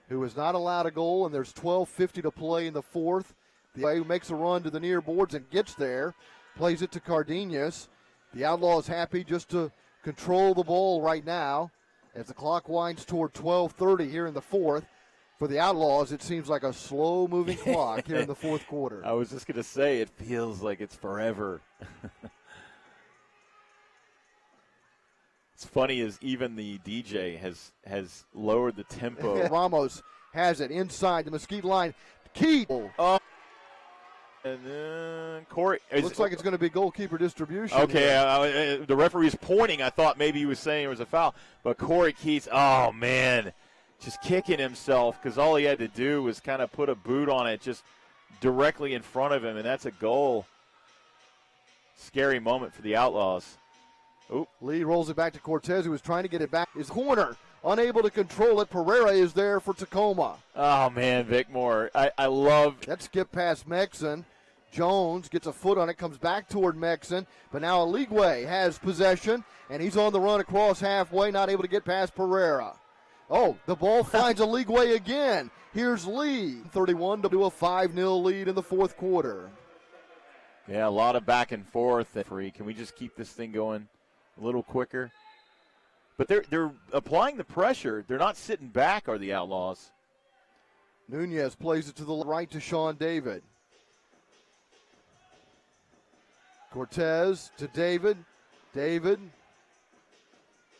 [SPEAKER 1] who is not allowed a goal, and there's 12:50 to play in the fourth. The guy who makes a run to the near boards and gets there, plays it to Cardenas. The Outlaws happy just to control the ball right now as the clock winds toward 12:30 here in the fourth. For the Outlaws, it seems like a slow-moving clock here in the fourth quarter.
[SPEAKER 2] I was just going to say, it feels like it's forever. It's funny as even the DJ has lowered the tempo.
[SPEAKER 1] Ramos has it inside the Mesquite line. Keith.
[SPEAKER 2] Oh. And then Corey.
[SPEAKER 1] Looks like it's going to be goalkeeper distribution.
[SPEAKER 2] Okay, the referee's pointing. I thought maybe he was saying it was a foul. But Corey Keats, oh, man, just kicking himself because all he had to do was kind of put a boot on it just directly in front of him, and that's a goal. Scary moment for the Outlaws.
[SPEAKER 1] Oop. Lee rolls it back to Cortez, who was trying to get it back. His corner, unable to control it. Pereira is there for Tacoma.
[SPEAKER 2] Oh, man, Vic Moore. I love.
[SPEAKER 1] That skip past Mexon. Jones gets a foot on it, comes back toward Mexon. But now Aligwe has possession, and he's on the run across halfway, not able to get past Pereira. Oh, the ball finds Aligwe again. Here's Lee. 31 to do a 5-0 lead in the fourth quarter.
[SPEAKER 2] Yeah, a lot of back and forth. Can we just keep this thing going a little quicker? But they're applying the pressure. They're not sitting back, are the Outlaws.
[SPEAKER 1] Nunez plays it to the right to Sean David. Cortez to David. David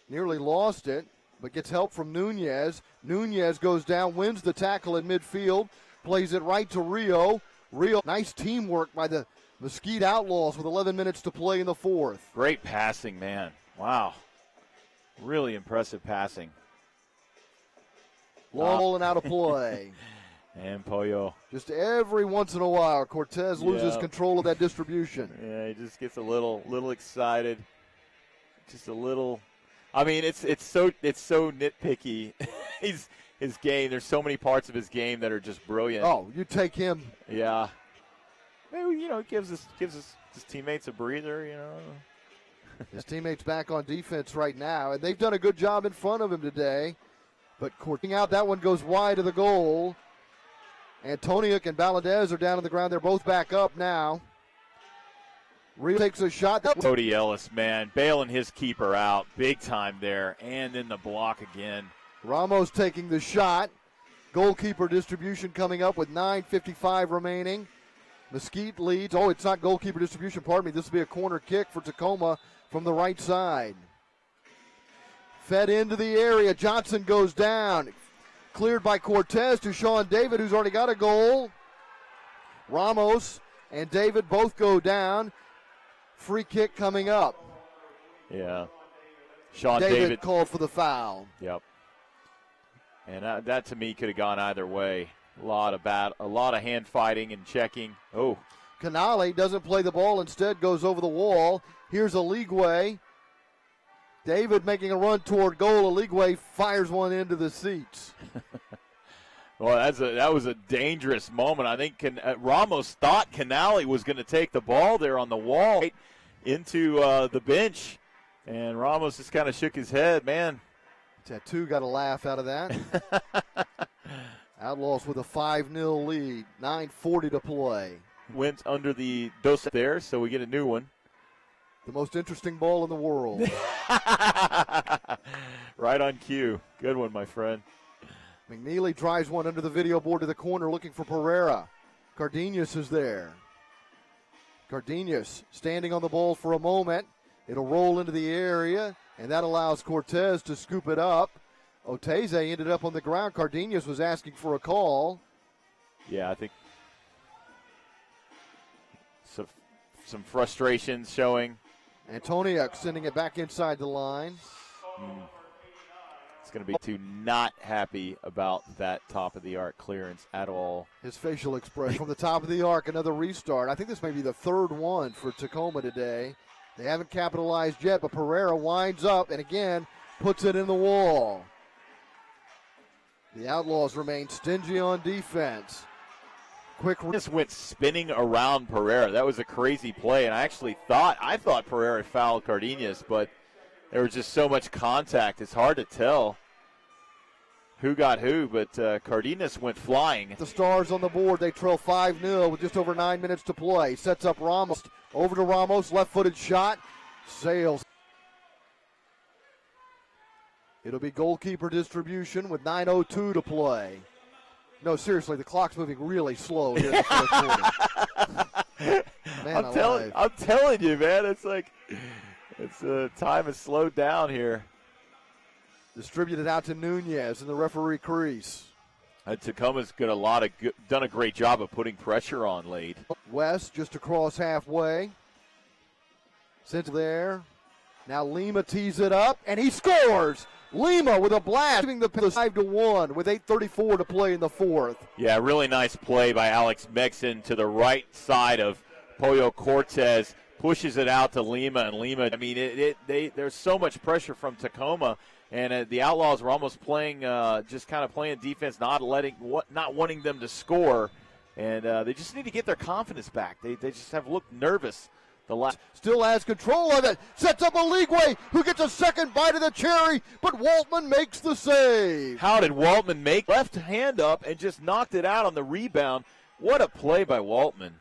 [SPEAKER 1] nearly lost it, but gets help from Nunez. Nunez goes down, wins the tackle in midfield, plays it right to Rio. Rio, nice teamwork by the Mesquite Outlaws with 11 minutes to play in the fourth.
[SPEAKER 2] Great passing, man. Wow. Really impressive passing.
[SPEAKER 1] Long ball and out of play.
[SPEAKER 2] And Pollo.
[SPEAKER 1] Just every once in a while, Cortez loses control of that distribution.
[SPEAKER 2] Yeah, he just gets a little excited. Just a little. I mean, it's so nitpicky. His game. There's so many parts of his game that are just brilliant.
[SPEAKER 1] Oh, you take him.
[SPEAKER 2] Yeah. Maybe gives his teammates a breather.
[SPEAKER 1] His teammates back on defense right now, and they've done a good job in front of him today. But courting out, that one goes wide of the goal. Antoniuk and Valadez are down on the ground. They're both back up now. Rio takes a shot.
[SPEAKER 2] Cody Ellis, man, bailing his keeper out big time there, and then the block again.
[SPEAKER 1] Ramos taking the shot. Goalkeeper distribution coming up with 9:55 remaining. Mesquite leads. Oh, it's not goalkeeper distribution, pardon me. This will be a corner kick for Tacoma from the right side. Fed into the area. Johnson goes down. Cleared by Cortez to Sean David, who's already got a goal. Ramos and David both go down. Free kick coming up.
[SPEAKER 2] Yeah. Sean
[SPEAKER 1] David called for the foul.
[SPEAKER 2] Yep. And that to me could have gone either way. A lot of hand fighting and checking. Oh.
[SPEAKER 1] Canale doesn't play the ball, instead goes over the wall. Here's Aligwe. David making a run toward goal. Aligwe fires one into the seats.
[SPEAKER 2] Well, that was a dangerous moment. I think Ramos thought Canale was going to take the ball there on the wall into the bench, and Ramos just kind of shook his head. Man,
[SPEAKER 1] Tattoo got a laugh out of that. Outlaws with a 5-0 lead, 9:40 to play.
[SPEAKER 2] Went under the dose there, so we get a new one.
[SPEAKER 1] The most interesting ball in the world.
[SPEAKER 2] Right on cue. Good one, my friend.
[SPEAKER 1] McNeely drives one under the video board to the corner looking for Pereira. Cardenas is there. Cardenas standing on the ball for a moment. It'll roll into the area, and that allows Cortez to scoop it up. Oteze ended up on the ground. Cardenas was asking for a call.
[SPEAKER 2] Yeah, I think some frustrations showing.
[SPEAKER 1] Antoniuk sending it back inside the line.
[SPEAKER 2] It's going to be too not happy about that top of the arc clearance at all.
[SPEAKER 1] His facial expression from the top of the arc, another restart. I think this may be the third one for Tacoma today. They haven't capitalized yet, but Pereira winds up and again puts it in the wall. The Outlaws remain stingy on defense.
[SPEAKER 2] Just went spinning around Pereira. That was a crazy play, and I thought Pereira fouled Cardenas, but there was just so much contact. It's hard to tell who got who, but Cardenas went flying.
[SPEAKER 1] The Stars on the board. They trail 5-0 with just over 9 minutes to play. Sets up Ramos. Over to Ramos. Left-footed shot. Sails. It'll be goalkeeper distribution with 9:02 to play. No, seriously, the clock's moving really slow here in the fourth quarter. Man,
[SPEAKER 2] I'm telling you, man. It's like time has slowed down here.
[SPEAKER 1] Distributed out to Nunez in the referee crease.
[SPEAKER 2] Tacoma's done a great job of putting pressure on late.
[SPEAKER 1] West just across halfway. Sent there. Now Lima tees it up, and he scores! Lima with a blast, giving the 5-1 with 8:34 to play in the fourth.
[SPEAKER 2] Yeah, really nice play by Alex Mexon to the right side of Pollo Cortez. Pushes it out to Lima, and Lima, I mean, there's so much pressure from Tacoma, and the Outlaws were almost playing, just kind of playing defense, not wanting them to score, and they just need to get their confidence back. They just have looked nervous.
[SPEAKER 1] Still has control of it. Sets up Oligwe, who gets a second bite of the cherry, but Waltman makes the save.
[SPEAKER 2] How did Waltman make left hand up and just knocked it out on the rebound? What a play by Waltman.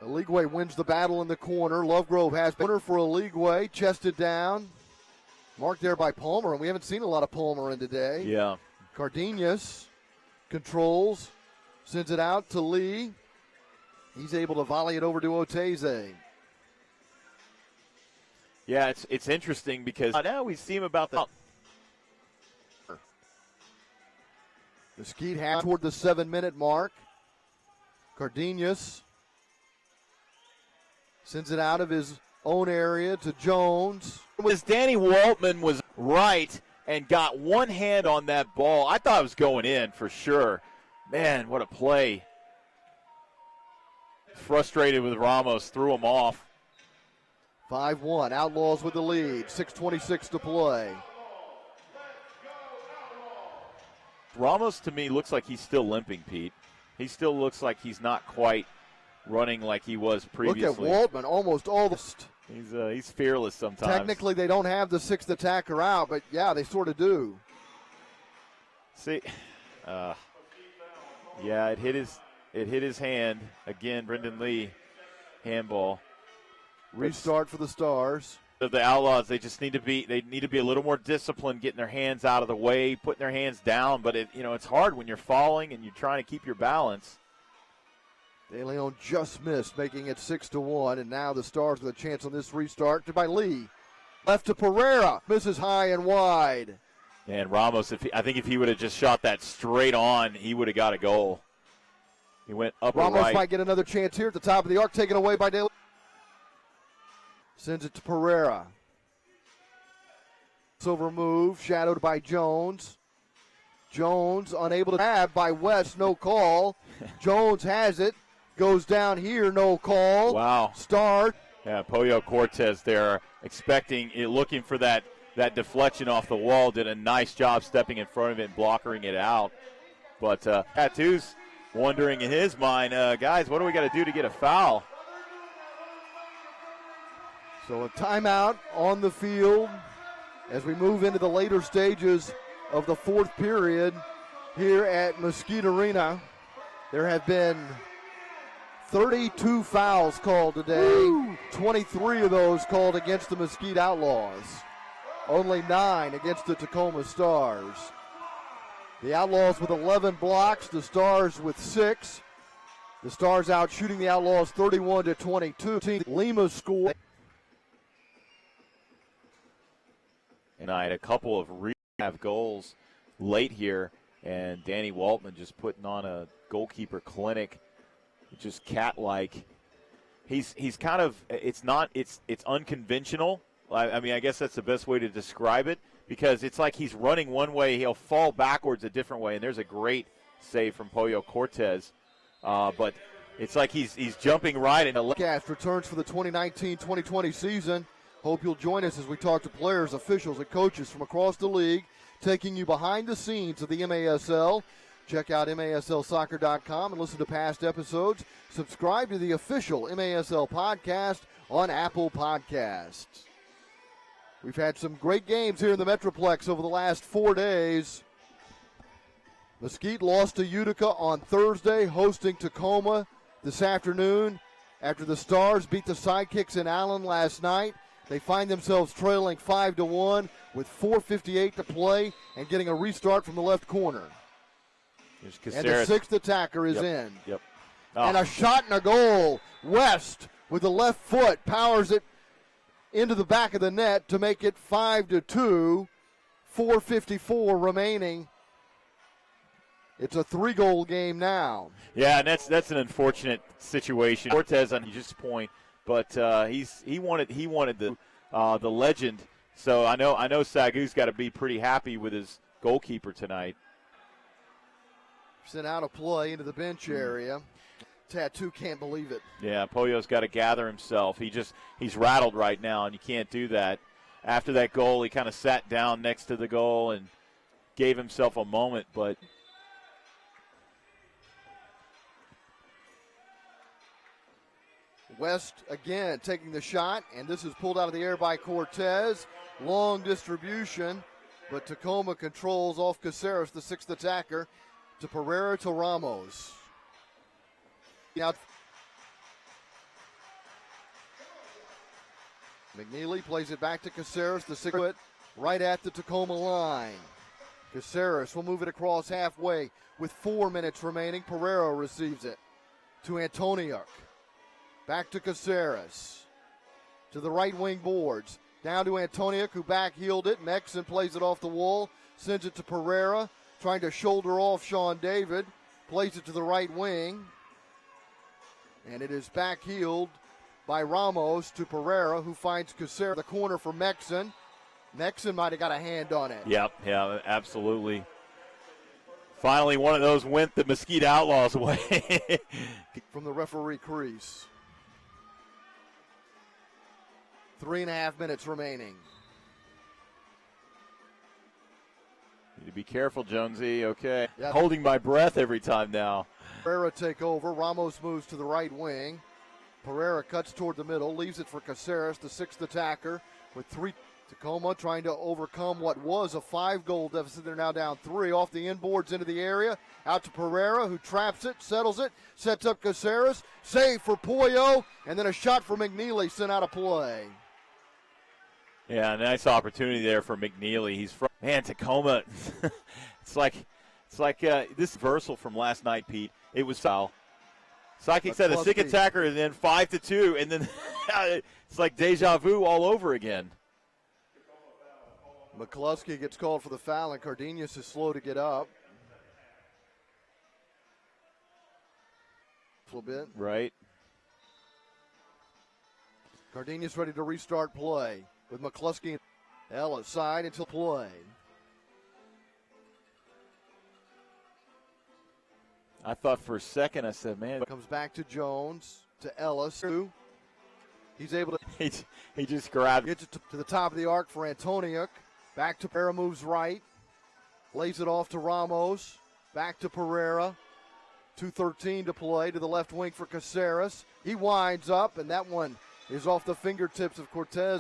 [SPEAKER 1] Oligwe wins the battle in the corner. Lovegrove has corner for Oligwe. Chested down. Marked there by Palmer, and we haven't seen a lot of Palmer in today.
[SPEAKER 2] Yeah.
[SPEAKER 1] Cardenas controls, sends it out to Lee. He's able to volley it over to Oteze.
[SPEAKER 2] Yeah, it's interesting because now we see him about the
[SPEAKER 1] Mesquite half toward the 7-minute mark. Cardenas sends it out of his own area to Jones.
[SPEAKER 2] Danny Waltman was right and got one hand on that ball. I thought it was going in for sure. Man, what a play. Frustrated with Ramos, threw him off.
[SPEAKER 1] 5-1, Outlaws with the lead, 6:26 to play.
[SPEAKER 2] Ramos, to me, looks like he's still limping, Pete. He still looks like he's not quite running like he was previously.
[SPEAKER 1] Look at Waltman, almost all the...
[SPEAKER 2] He's fearless sometimes.
[SPEAKER 1] Technically, they don't have the sixth attacker out, but, yeah, they sort of do.
[SPEAKER 2] See, yeah, it hit his hand. Again, Brendan Lee, handball.
[SPEAKER 1] Restart for the Stars.
[SPEAKER 2] The Outlaws, they need to be a little more disciplined, getting their hands out of the way, putting their hands down. But it's hard when you're falling and you're trying to keep your balance.
[SPEAKER 1] De Leon just missed, making it 6-1, and now the Stars with a chance on this restart by Lee. Left to Pereira, misses high and wide.
[SPEAKER 2] And Ramos, I think if he would have just shot that straight on, he would have got a goal. He went up and right.
[SPEAKER 1] Ramos might get another chance here at the top of the arc, taken away by De Leon. Sends it to Pereira. Silver move, shadowed by Jones. Jones unable to grab by West, no call. Jones has it, goes down here, no call.
[SPEAKER 2] Wow.
[SPEAKER 1] Start.
[SPEAKER 2] Yeah, Pollo Cortez there, looking for that deflection off the wall. Did a nice job stepping in front of it and blockering it out. But Tattoo's wondering in his mind, guys, what do we got to do to get a foul?
[SPEAKER 1] So a timeout on the field as we move into the later stages of the fourth period. here at Mesquite Arena. There have been 32 fouls called today, 23 of those called against the Mesquite Outlaws. Only 9 against the Tacoma Stars. The Outlaws with 11 blocks, the Stars with 6. The Stars out shooting the Outlaws 31-22. Lima scored.
[SPEAKER 2] And I had a couple of rehab goals late here, and Danny Waltman just putting on a goalkeeper clinic, just cat-like. He's kind of, it's unconventional. I mean, I guess that's the best way to describe it, because it's like he's running one way, he'll fall backwards a different way, and there's a great save from Pollo Cortez. But it's like he's jumping right into.
[SPEAKER 1] Cast returns for the 2019-2020 season. Hope you'll join us as we talk to players, officials, and coaches from across the league, taking you behind the scenes of the MASL. Check out MASLsoccer.com and listen to past episodes. Subscribe to the official MASL podcast on Apple Podcasts. We've had some great games here in the Metroplex over the last 4 days. Mesquite lost to Utica on Thursday, hosting Tacoma this afternoon. After the Stars beat the Sidekicks in Allen last night, they find themselves trailing 5-1 with 4:58 to play and getting a restart from the left corner. And the sixth attacker is in.
[SPEAKER 2] Yep.
[SPEAKER 1] And a shot and a goal. West with the left foot powers it into the back of the net to make it 5-2. 4:54 remaining. It's a 3-goal game now.
[SPEAKER 2] Yeah, and that's an unfortunate situation. Cortez on just point, but he wanted the legend. So I know Sagu's got to be pretty happy with his goalkeeper tonight.
[SPEAKER 1] Sent out of play into the bench area. Tattoo can't believe it.
[SPEAKER 2] Yeah, Pollo's got to gather himself. He's rattled right now, and you can't do that. After that goal, he kind of sat down next to the goal and gave himself a moment, but.
[SPEAKER 1] West again taking the shot, and this is pulled out of the air by Cortez. Long distribution, but Tacoma controls off Caceres, the sixth attacker, to Pereira to Ramos. Now, McNeely plays it back to Caceres, the sixth foot, right at the Tacoma line. Caceres will move it across halfway with 4 minutes remaining. Pereira receives it to Antoniuk. Back to Caceres. To the right wing boards. Down to Antoniuk, who back-heeled it. Mexon plays it off the wall. Sends it to Pereira. Trying to shoulder off Sean David. Plays it to the right wing. And it is back-heeled by Ramos to Pereira, who finds Caceres the corner for Mexon. Mexon might have got a hand on it.
[SPEAKER 2] Yep, yeah, absolutely. Finally, one of those went the Mesquite Outlaws way.
[SPEAKER 1] From the referee crease. 3.5 minutes remaining.
[SPEAKER 2] Need to be careful, Jonesy. Okay.
[SPEAKER 1] Yep.
[SPEAKER 2] Holding my breath every time now.
[SPEAKER 1] Pereira take over. Ramos moves to the right wing. Pereira cuts toward the middle, leaves it for Caceres, the sixth attacker, with 3. Tacoma trying to overcome what was a 5-goal deficit. They're now down 3 off the inboards into the area. Out to Pereira, who traps it, settles it, sets up Caceres. Save for Pollo, and then a shot for McNeely sent out of play.
[SPEAKER 2] Yeah, a nice opportunity there for McNeely. He's from Tacoma. it's like this reversal from last night, Pete. It was foul. Sidekick said a sick attacker, and then 5-2, and then it's like deja vu all over again.
[SPEAKER 1] McCluskey gets called for the foul, and Cardenas is slow to get up. A little bit.
[SPEAKER 2] Right.
[SPEAKER 1] Cardenas ready to restart play with McCluskey and Ellis side until play.
[SPEAKER 2] I thought for a second, I said, man.
[SPEAKER 1] Comes back to Jones, to Ellis. He's able to.
[SPEAKER 2] He just grabbed.
[SPEAKER 1] Gets it to the top of the arc for Antoniuk. Back to Pereira, moves right. Lays it off to Ramos. Back to Pereira. 2:13 to play to the left wing for Caceres. He winds up, and that one is off the fingertips of Cortez.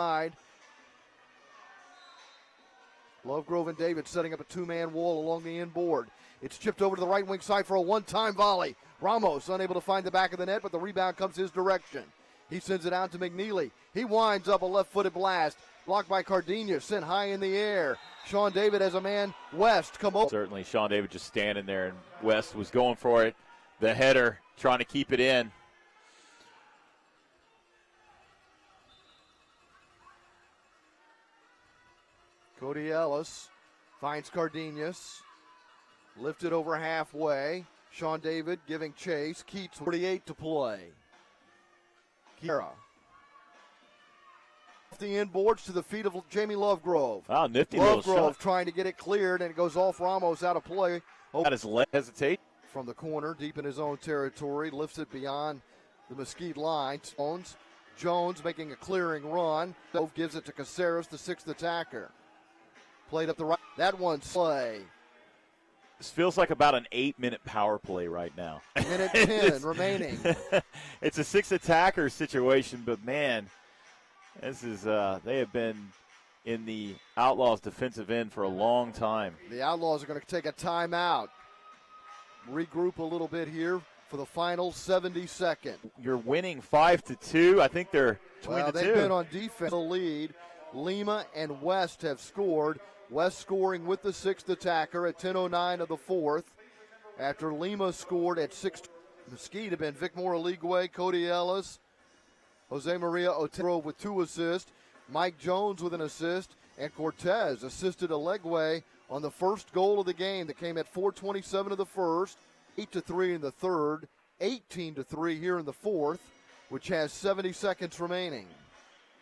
[SPEAKER 1] Lovegrove and David setting up a two-man wall along the inboard. It's chipped over to the right wing side for a one-time volley. Ramos unable to find the back of the net, but the rebound comes his direction. He sends it out to McNeely. He winds up a left-footed blast. Blocked by Cardenas, sent high in the air. Sean David has a man, West, come over.
[SPEAKER 2] Certainly, Sean David just standing there, and West was going for it. The header, trying to keep it in.
[SPEAKER 1] Cody Ellis finds Cardenas. Lifted over halfway. Sean David giving chase. Keats, 48 to play. Kiera. Off the inboards to the feet of Jamie Lovegrove.
[SPEAKER 2] Wow, nifty little shot.
[SPEAKER 1] Lovegrove trying to get it cleared, and it goes off Ramos out of play.
[SPEAKER 2] Got his leg hesitate.
[SPEAKER 1] From the corner, deep in his own territory. Lifts it beyond the Mesquite line. Jones making a clearing run. Dove gives it to Caceres, the sixth attacker. Played up the right. That one's play.
[SPEAKER 2] This feels like about an 8-minute power play right now.
[SPEAKER 1] Minute 10 remaining.
[SPEAKER 2] It's a six-attacker situation, but, man, this is they have been in the Outlaws defensive end for a long time.
[SPEAKER 1] The Outlaws are going to take a timeout. Regroup a little bit here for the final 70 seconds.
[SPEAKER 2] You're winning 5-2. I think they're 20-2.
[SPEAKER 1] Well, they've been on defense. The lead. Lima and West have scored. West scoring with the sixth attacker at 10:09 of the fourth. After Lima scored at 6, Mesquite have been Vic Moraligwe, Cody Ellis, Jose Maria Otero with 2 assists, Mike Jones with an assist, and Cortez assisted Alegwe on the first goal of the game that came at 4:27 of the first, 8-3 in the third, 18-3 here in the fourth, which has 70 seconds remaining.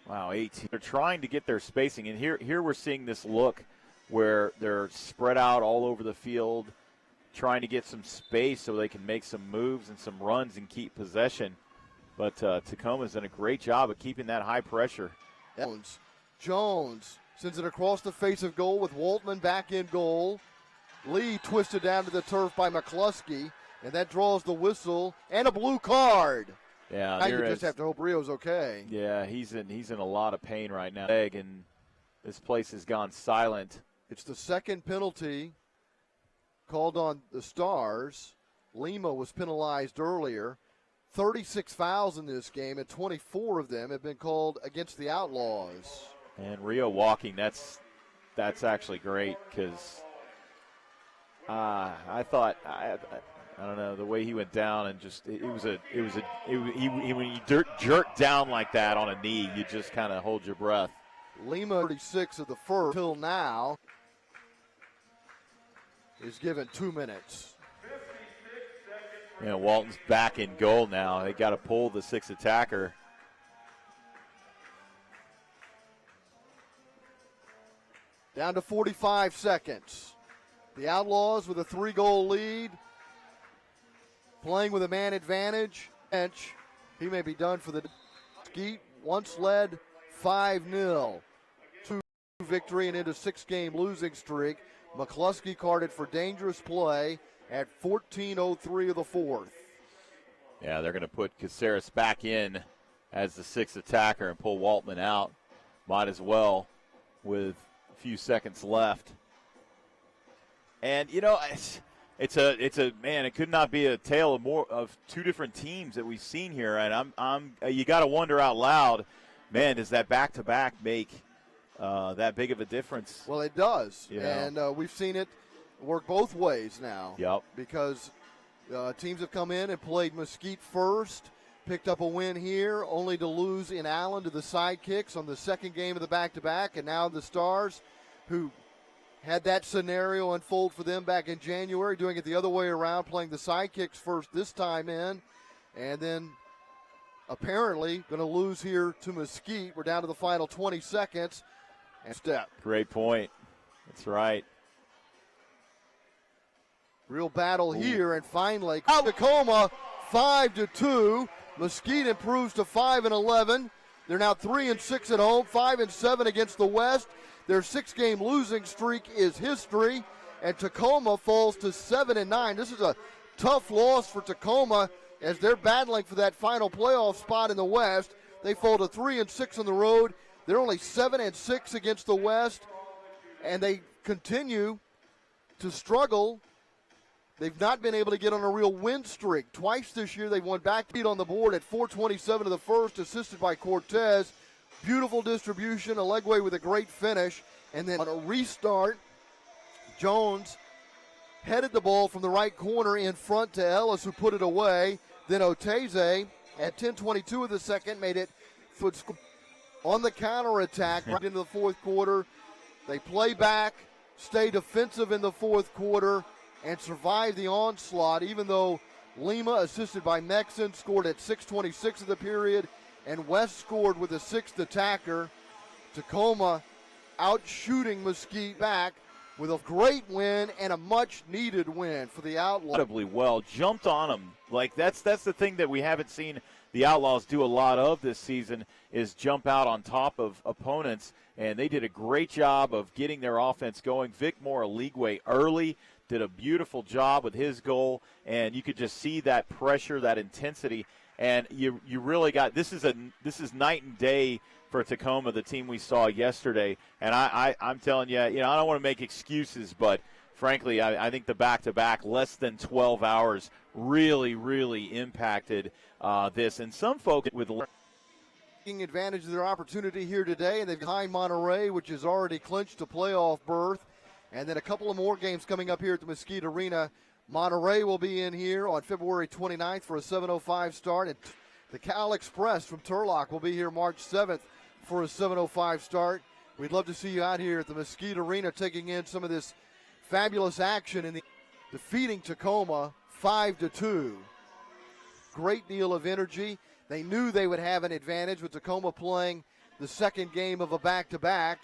[SPEAKER 2] Wow, 18. They're trying to get their spacing, and here we're seeing this look where they're spread out all over the field, trying to get some space so they can make some moves and some runs and keep possession. But Tacoma's done a great job of keeping that high pressure.
[SPEAKER 1] Jones sends it across the face of goal with Waltman back in goal. Lee twisted down to the turf by McCluskey, and that draws the whistle and a blue card.
[SPEAKER 2] Yeah,
[SPEAKER 1] now you just have to hope Rio's okay.
[SPEAKER 2] Yeah, he's in a lot of pain right now. And this place has gone silent.
[SPEAKER 1] It's the second penalty called on the Stars. Lima was penalized earlier. 36 fouls in this game, and 24 of them have been called against the Outlaws.
[SPEAKER 2] And Rio walking, that's actually great because I thought I don't know, the way he went down and just when you jerk down like that on a knee, you just kind of hold your breath.
[SPEAKER 1] Lima, 36 of the first till now, is given 2 minutes.
[SPEAKER 2] Yeah, Walton's back in goal now. They got to pull the sixth attacker.
[SPEAKER 1] Down to 45 seconds. The Outlaws with a 3-goal lead. Playing with a man advantage. He may be done for the Mesquite. Once led 5-0. 2 victory and into 6-game losing streak. McCluskey carded for dangerous play at 14:03 of the fourth.
[SPEAKER 2] Yeah, they're going to put Caceres back in as the sixth attacker and pull Waltman out. Might as well with a few seconds left. And, you know, it's a man, it could not be a tale of two different teams that we've seen here. And you got to wonder out loud, man, does that back-to-back make that big of a difference?
[SPEAKER 1] Well, it does.
[SPEAKER 2] You know?
[SPEAKER 1] And we've seen it work both ways now.
[SPEAKER 2] Yep.
[SPEAKER 1] Because teams have come in and played Mesquite first, picked up a win here, only to lose in Allen to the Sidekicks on the second game of the back-to-back. And now the Stars, who had that scenario unfold for them back in January, doing it the other way around, playing the Sidekicks first this time in, and then apparently going to lose here to Mesquite. We're down to the final 20 seconds. And step.
[SPEAKER 2] Great point. That's right.
[SPEAKER 1] Real battle here, and finally, Tacoma 5-2. Mesquite improves to 5-11. They're now 3-6 at home, 5-7 against the West. Their 6-game losing streak is history, and Tacoma falls to 7-9. This is a tough loss for Tacoma as they're battling for that final playoff spot in the West. They fall to 3-6 on the road. They're only 7-6 against the West, and they continue to struggle. They've not been able to get on a real win streak. Twice this year they've won back on the board at 4:27 of the first, assisted by Cortez. Beautiful distribution, Alegwe with a great finish. And then on a restart, Jones headed the ball from the right corner in front to Ellis, who put it away. Then Oteze at 10:22 of the second made it on the counterattack right into the fourth quarter. They play back, stay defensive in the fourth quarter, and survive the onslaught, even though Lima, assisted by Mexon, scored at 6:26 of the period, and West scored with a sixth attacker. Tacoma out-shooting Mesquite back with a great win and a much-needed win for the Outlaws.
[SPEAKER 2] Incredibly well, jumped on them. Like that's the thing that we haven't seen the Outlaws do a lot of this season, is jump out on top of opponents, and they did a great job of getting their offense going. Vic Moore-Aligwe early did a beautiful job with his goal, and you could just see that pressure, that intensity, and you really got this is night and day for Tacoma, the team we saw yesterday. And I'm telling you, I don't want to make excuses, but frankly, I think the back-to-back, less than 12 hours, really, really impacted this. And some folks with
[SPEAKER 1] taking advantage of their opportunity here today, and they've behind Monterey, which has already clinched a playoff berth. And then a couple of more games coming up here at the Mesquite Arena. Monterey will be in here on February 29th for a 7:05 start. And the Cal Express from Turlock will be here March 7th for a 7:05 start. We'd love to see you out here at the Mesquite Arena taking in some of this fabulous action in the defeating Tacoma 5-2. Great deal of energy. They knew they would have an advantage with Tacoma playing the second game of a back-to-back,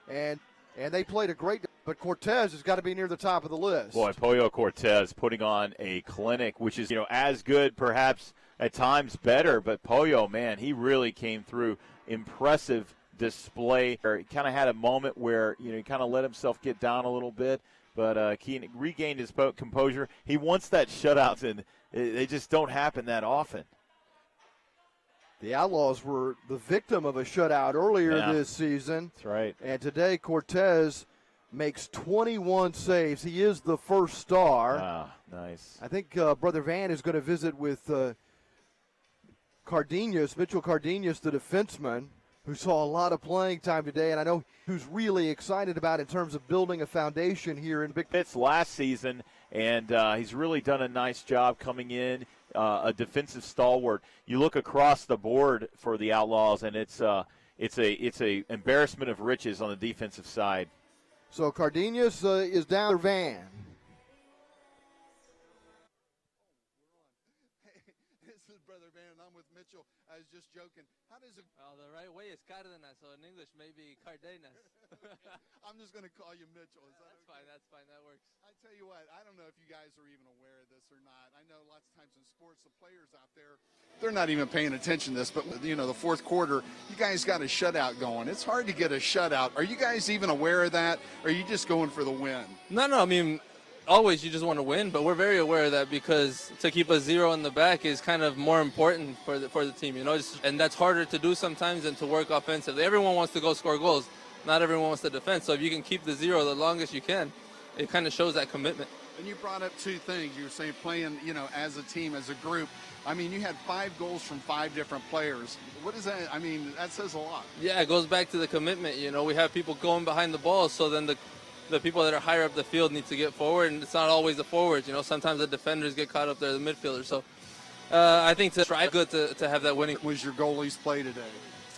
[SPEAKER 1] and they played a great. But Cortez has got to be near the top of the list.
[SPEAKER 2] Boy, Pollo Cortez putting on a clinic, which is as good, perhaps at times better. But Pollo, man, he really came through. Impressive display. He kind of had a moment where he kind of let himself get down a little bit, but he regained his composure. He wants that shutouts, and they just don't happen that often.
[SPEAKER 1] The Outlaws were the victim of a shutout earlier this season.
[SPEAKER 2] That's right.
[SPEAKER 1] And today Cortez makes 21 saves. He is the first star.
[SPEAKER 2] Ah, nice.
[SPEAKER 1] I think Brother Van is going to visit with Cardenas, Mitchell Cardenas, the defenseman, who saw a lot of playing time today, and I know who's really excited about in terms of building a foundation here in Big
[SPEAKER 2] Fitz last season, and he's really done a nice job coming in, a defensive stalwart. You look across the board for the Outlaws, and it's a embarrassment of riches on the defensive side.
[SPEAKER 1] So Cardenas is down. Van.
[SPEAKER 3] This is Brother Van, and I'm with Mitchell. I was just joking. How does it?
[SPEAKER 4] Well, the right way is Cardenas, so in English maybe Cardenas.
[SPEAKER 3] I'm just going to call you Mitchell. Is that
[SPEAKER 4] That's
[SPEAKER 3] okay?
[SPEAKER 4] fine. That's fine. That works.
[SPEAKER 3] I tell you what, I don't know if you guys are even aware of this or not. I know lots of times in sports, the players out there, they're not even paying attention to this. But the fourth quarter, you guys got a shutout going. It's hard to get a shutout. Are you guys even aware of that? Or are you just going for the win?
[SPEAKER 4] No. I mean, always you just want to win, but we're very aware of that because to keep a zero in the back is kind of more important for the team, and that's harder to do sometimes than to work offensively. Everyone wants to go score goals. Not everyone wants to defend. So if you can keep the zero the longest you can, it kind of shows that commitment.
[SPEAKER 3] And you brought up two things. You were saying playing, as a team, as a group. I mean, you had 5 goals from 5 different players. What is that? I mean, that says a lot.
[SPEAKER 4] Yeah, it goes back to the commitment. We have people going behind the ball, so then the people that are higher up the field need to get forward, and it's not always the forwards. Sometimes the defenders get caught up there, the midfielders. So I think to try good to have that winning.
[SPEAKER 3] Was your goalie's play today?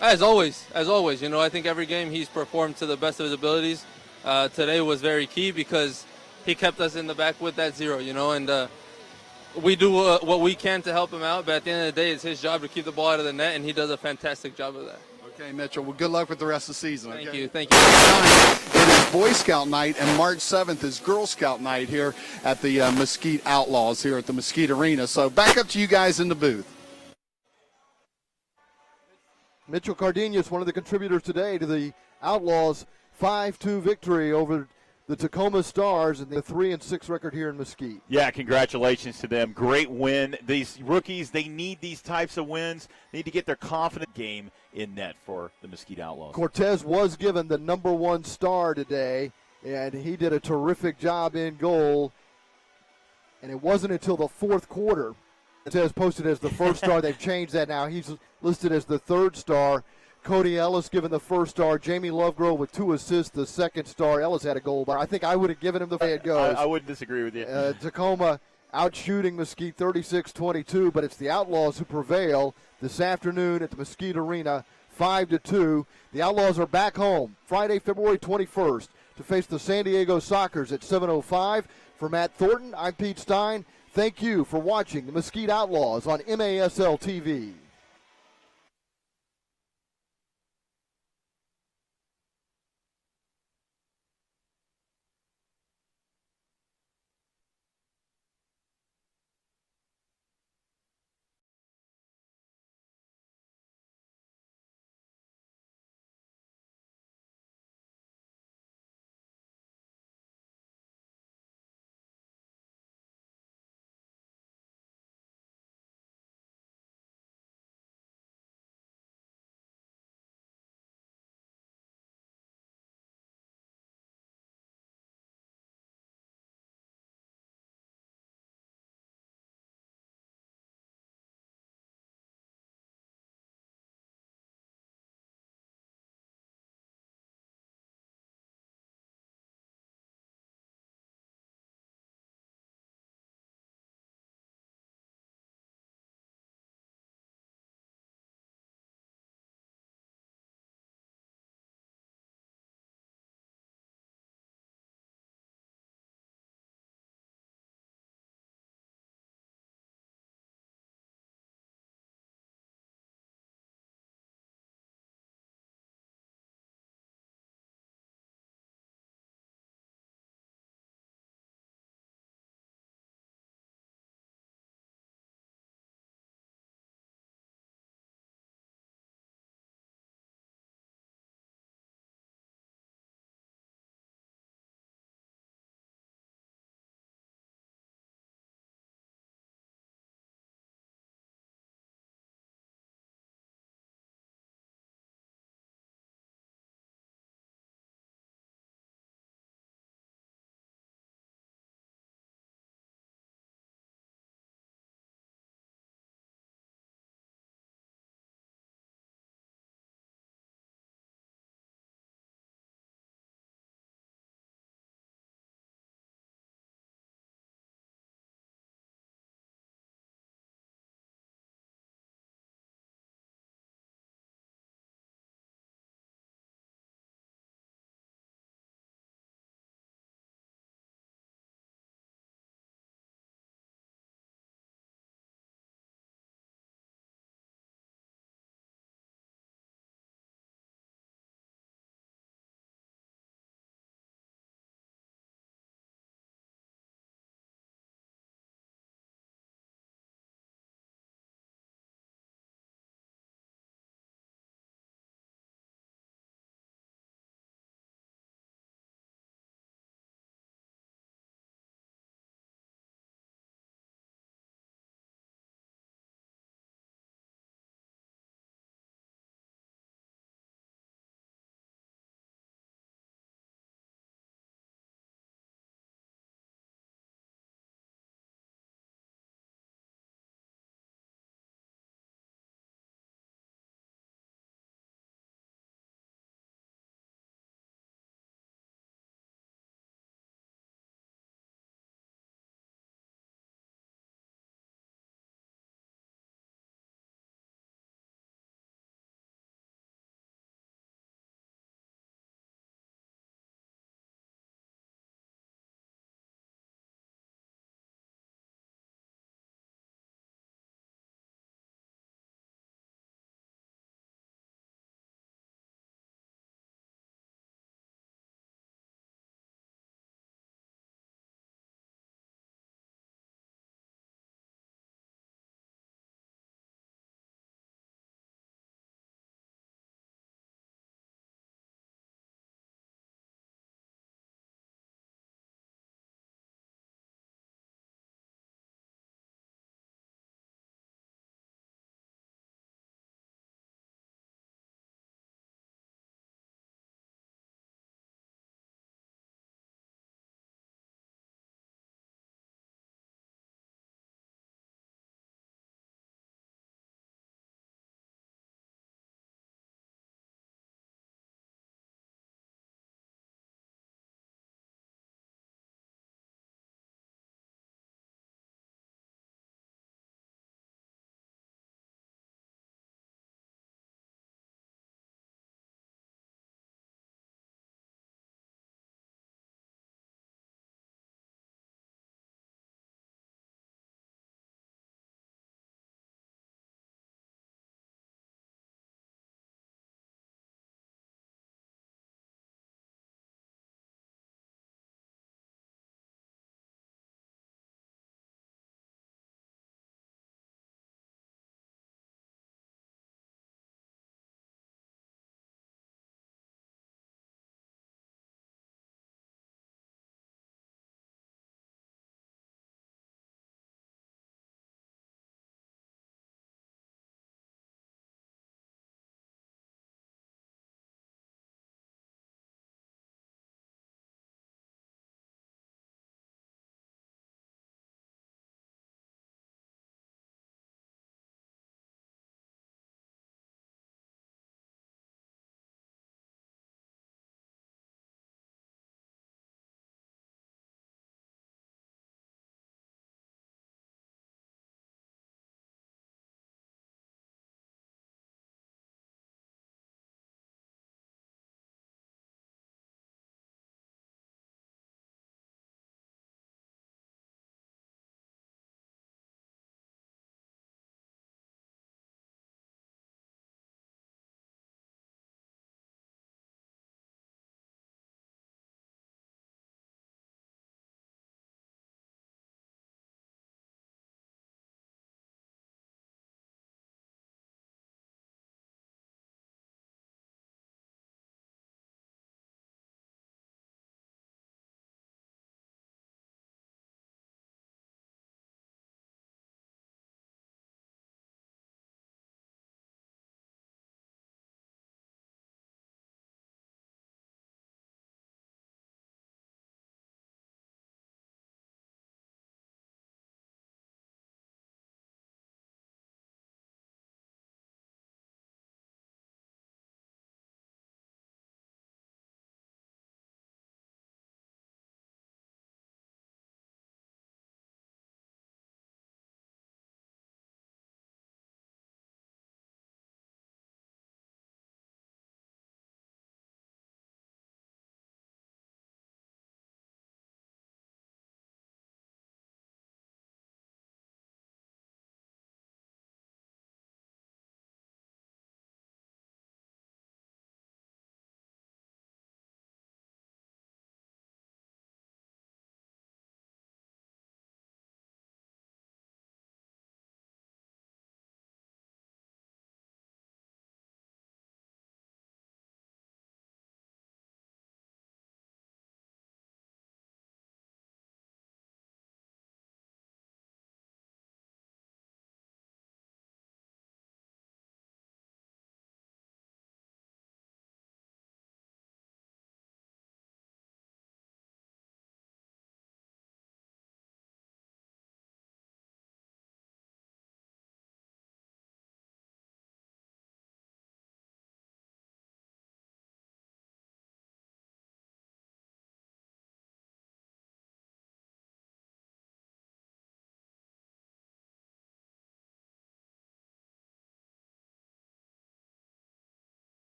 [SPEAKER 4] As always, I think every game he's performed to the best of his abilities. Today was very key because he kept us in the back with that zero, and we do what we can to help him out, but at the end of the day, it's his job to keep the ball out of the net, and he does a fantastic job of that.
[SPEAKER 3] Okay, Mitchell. Well, good luck with the rest of the season.
[SPEAKER 4] Thank
[SPEAKER 3] okay?
[SPEAKER 4] you.
[SPEAKER 3] It is Boy Scout night, and March 7th is Girl Scout night here at the Mesquite Outlaws here at the Mesquite Arena. So back up to you guys in the booth.
[SPEAKER 1] Mitchell Cardenas, one of the contributors today to the Outlaws' 5-2 victory over the Tacoma Stars and the 3-6 record here in Mesquite.
[SPEAKER 2] Yeah, congratulations to them. Great win. These rookies, they need these types of wins. They need to get their confident game in net for the Mesquite Outlaws.
[SPEAKER 1] Cortez was given the number 1 star today. and he did a terrific job in goal. And it wasn't until the fourth quarter. It says posted as the first star. They've changed that now. He's listed as the third star. Cody Ellis given the first star. Jamie Lovegrove with 2 assists, the second star. Ellis had a goal, but I think I would have given him the way it goes.
[SPEAKER 2] I wouldn't disagree with you.
[SPEAKER 1] Tacoma outshooting Mesquite 36-22, but it's the Outlaws who prevail this afternoon at the Mesquite Arena, 5-2. The Outlaws are back home Friday, February 21st to face the San Diego Sockers at 7:05. For Matt Thornton, I'm Pete Stein. Thank you for watching the Mesquite Outlaws on MASL TV.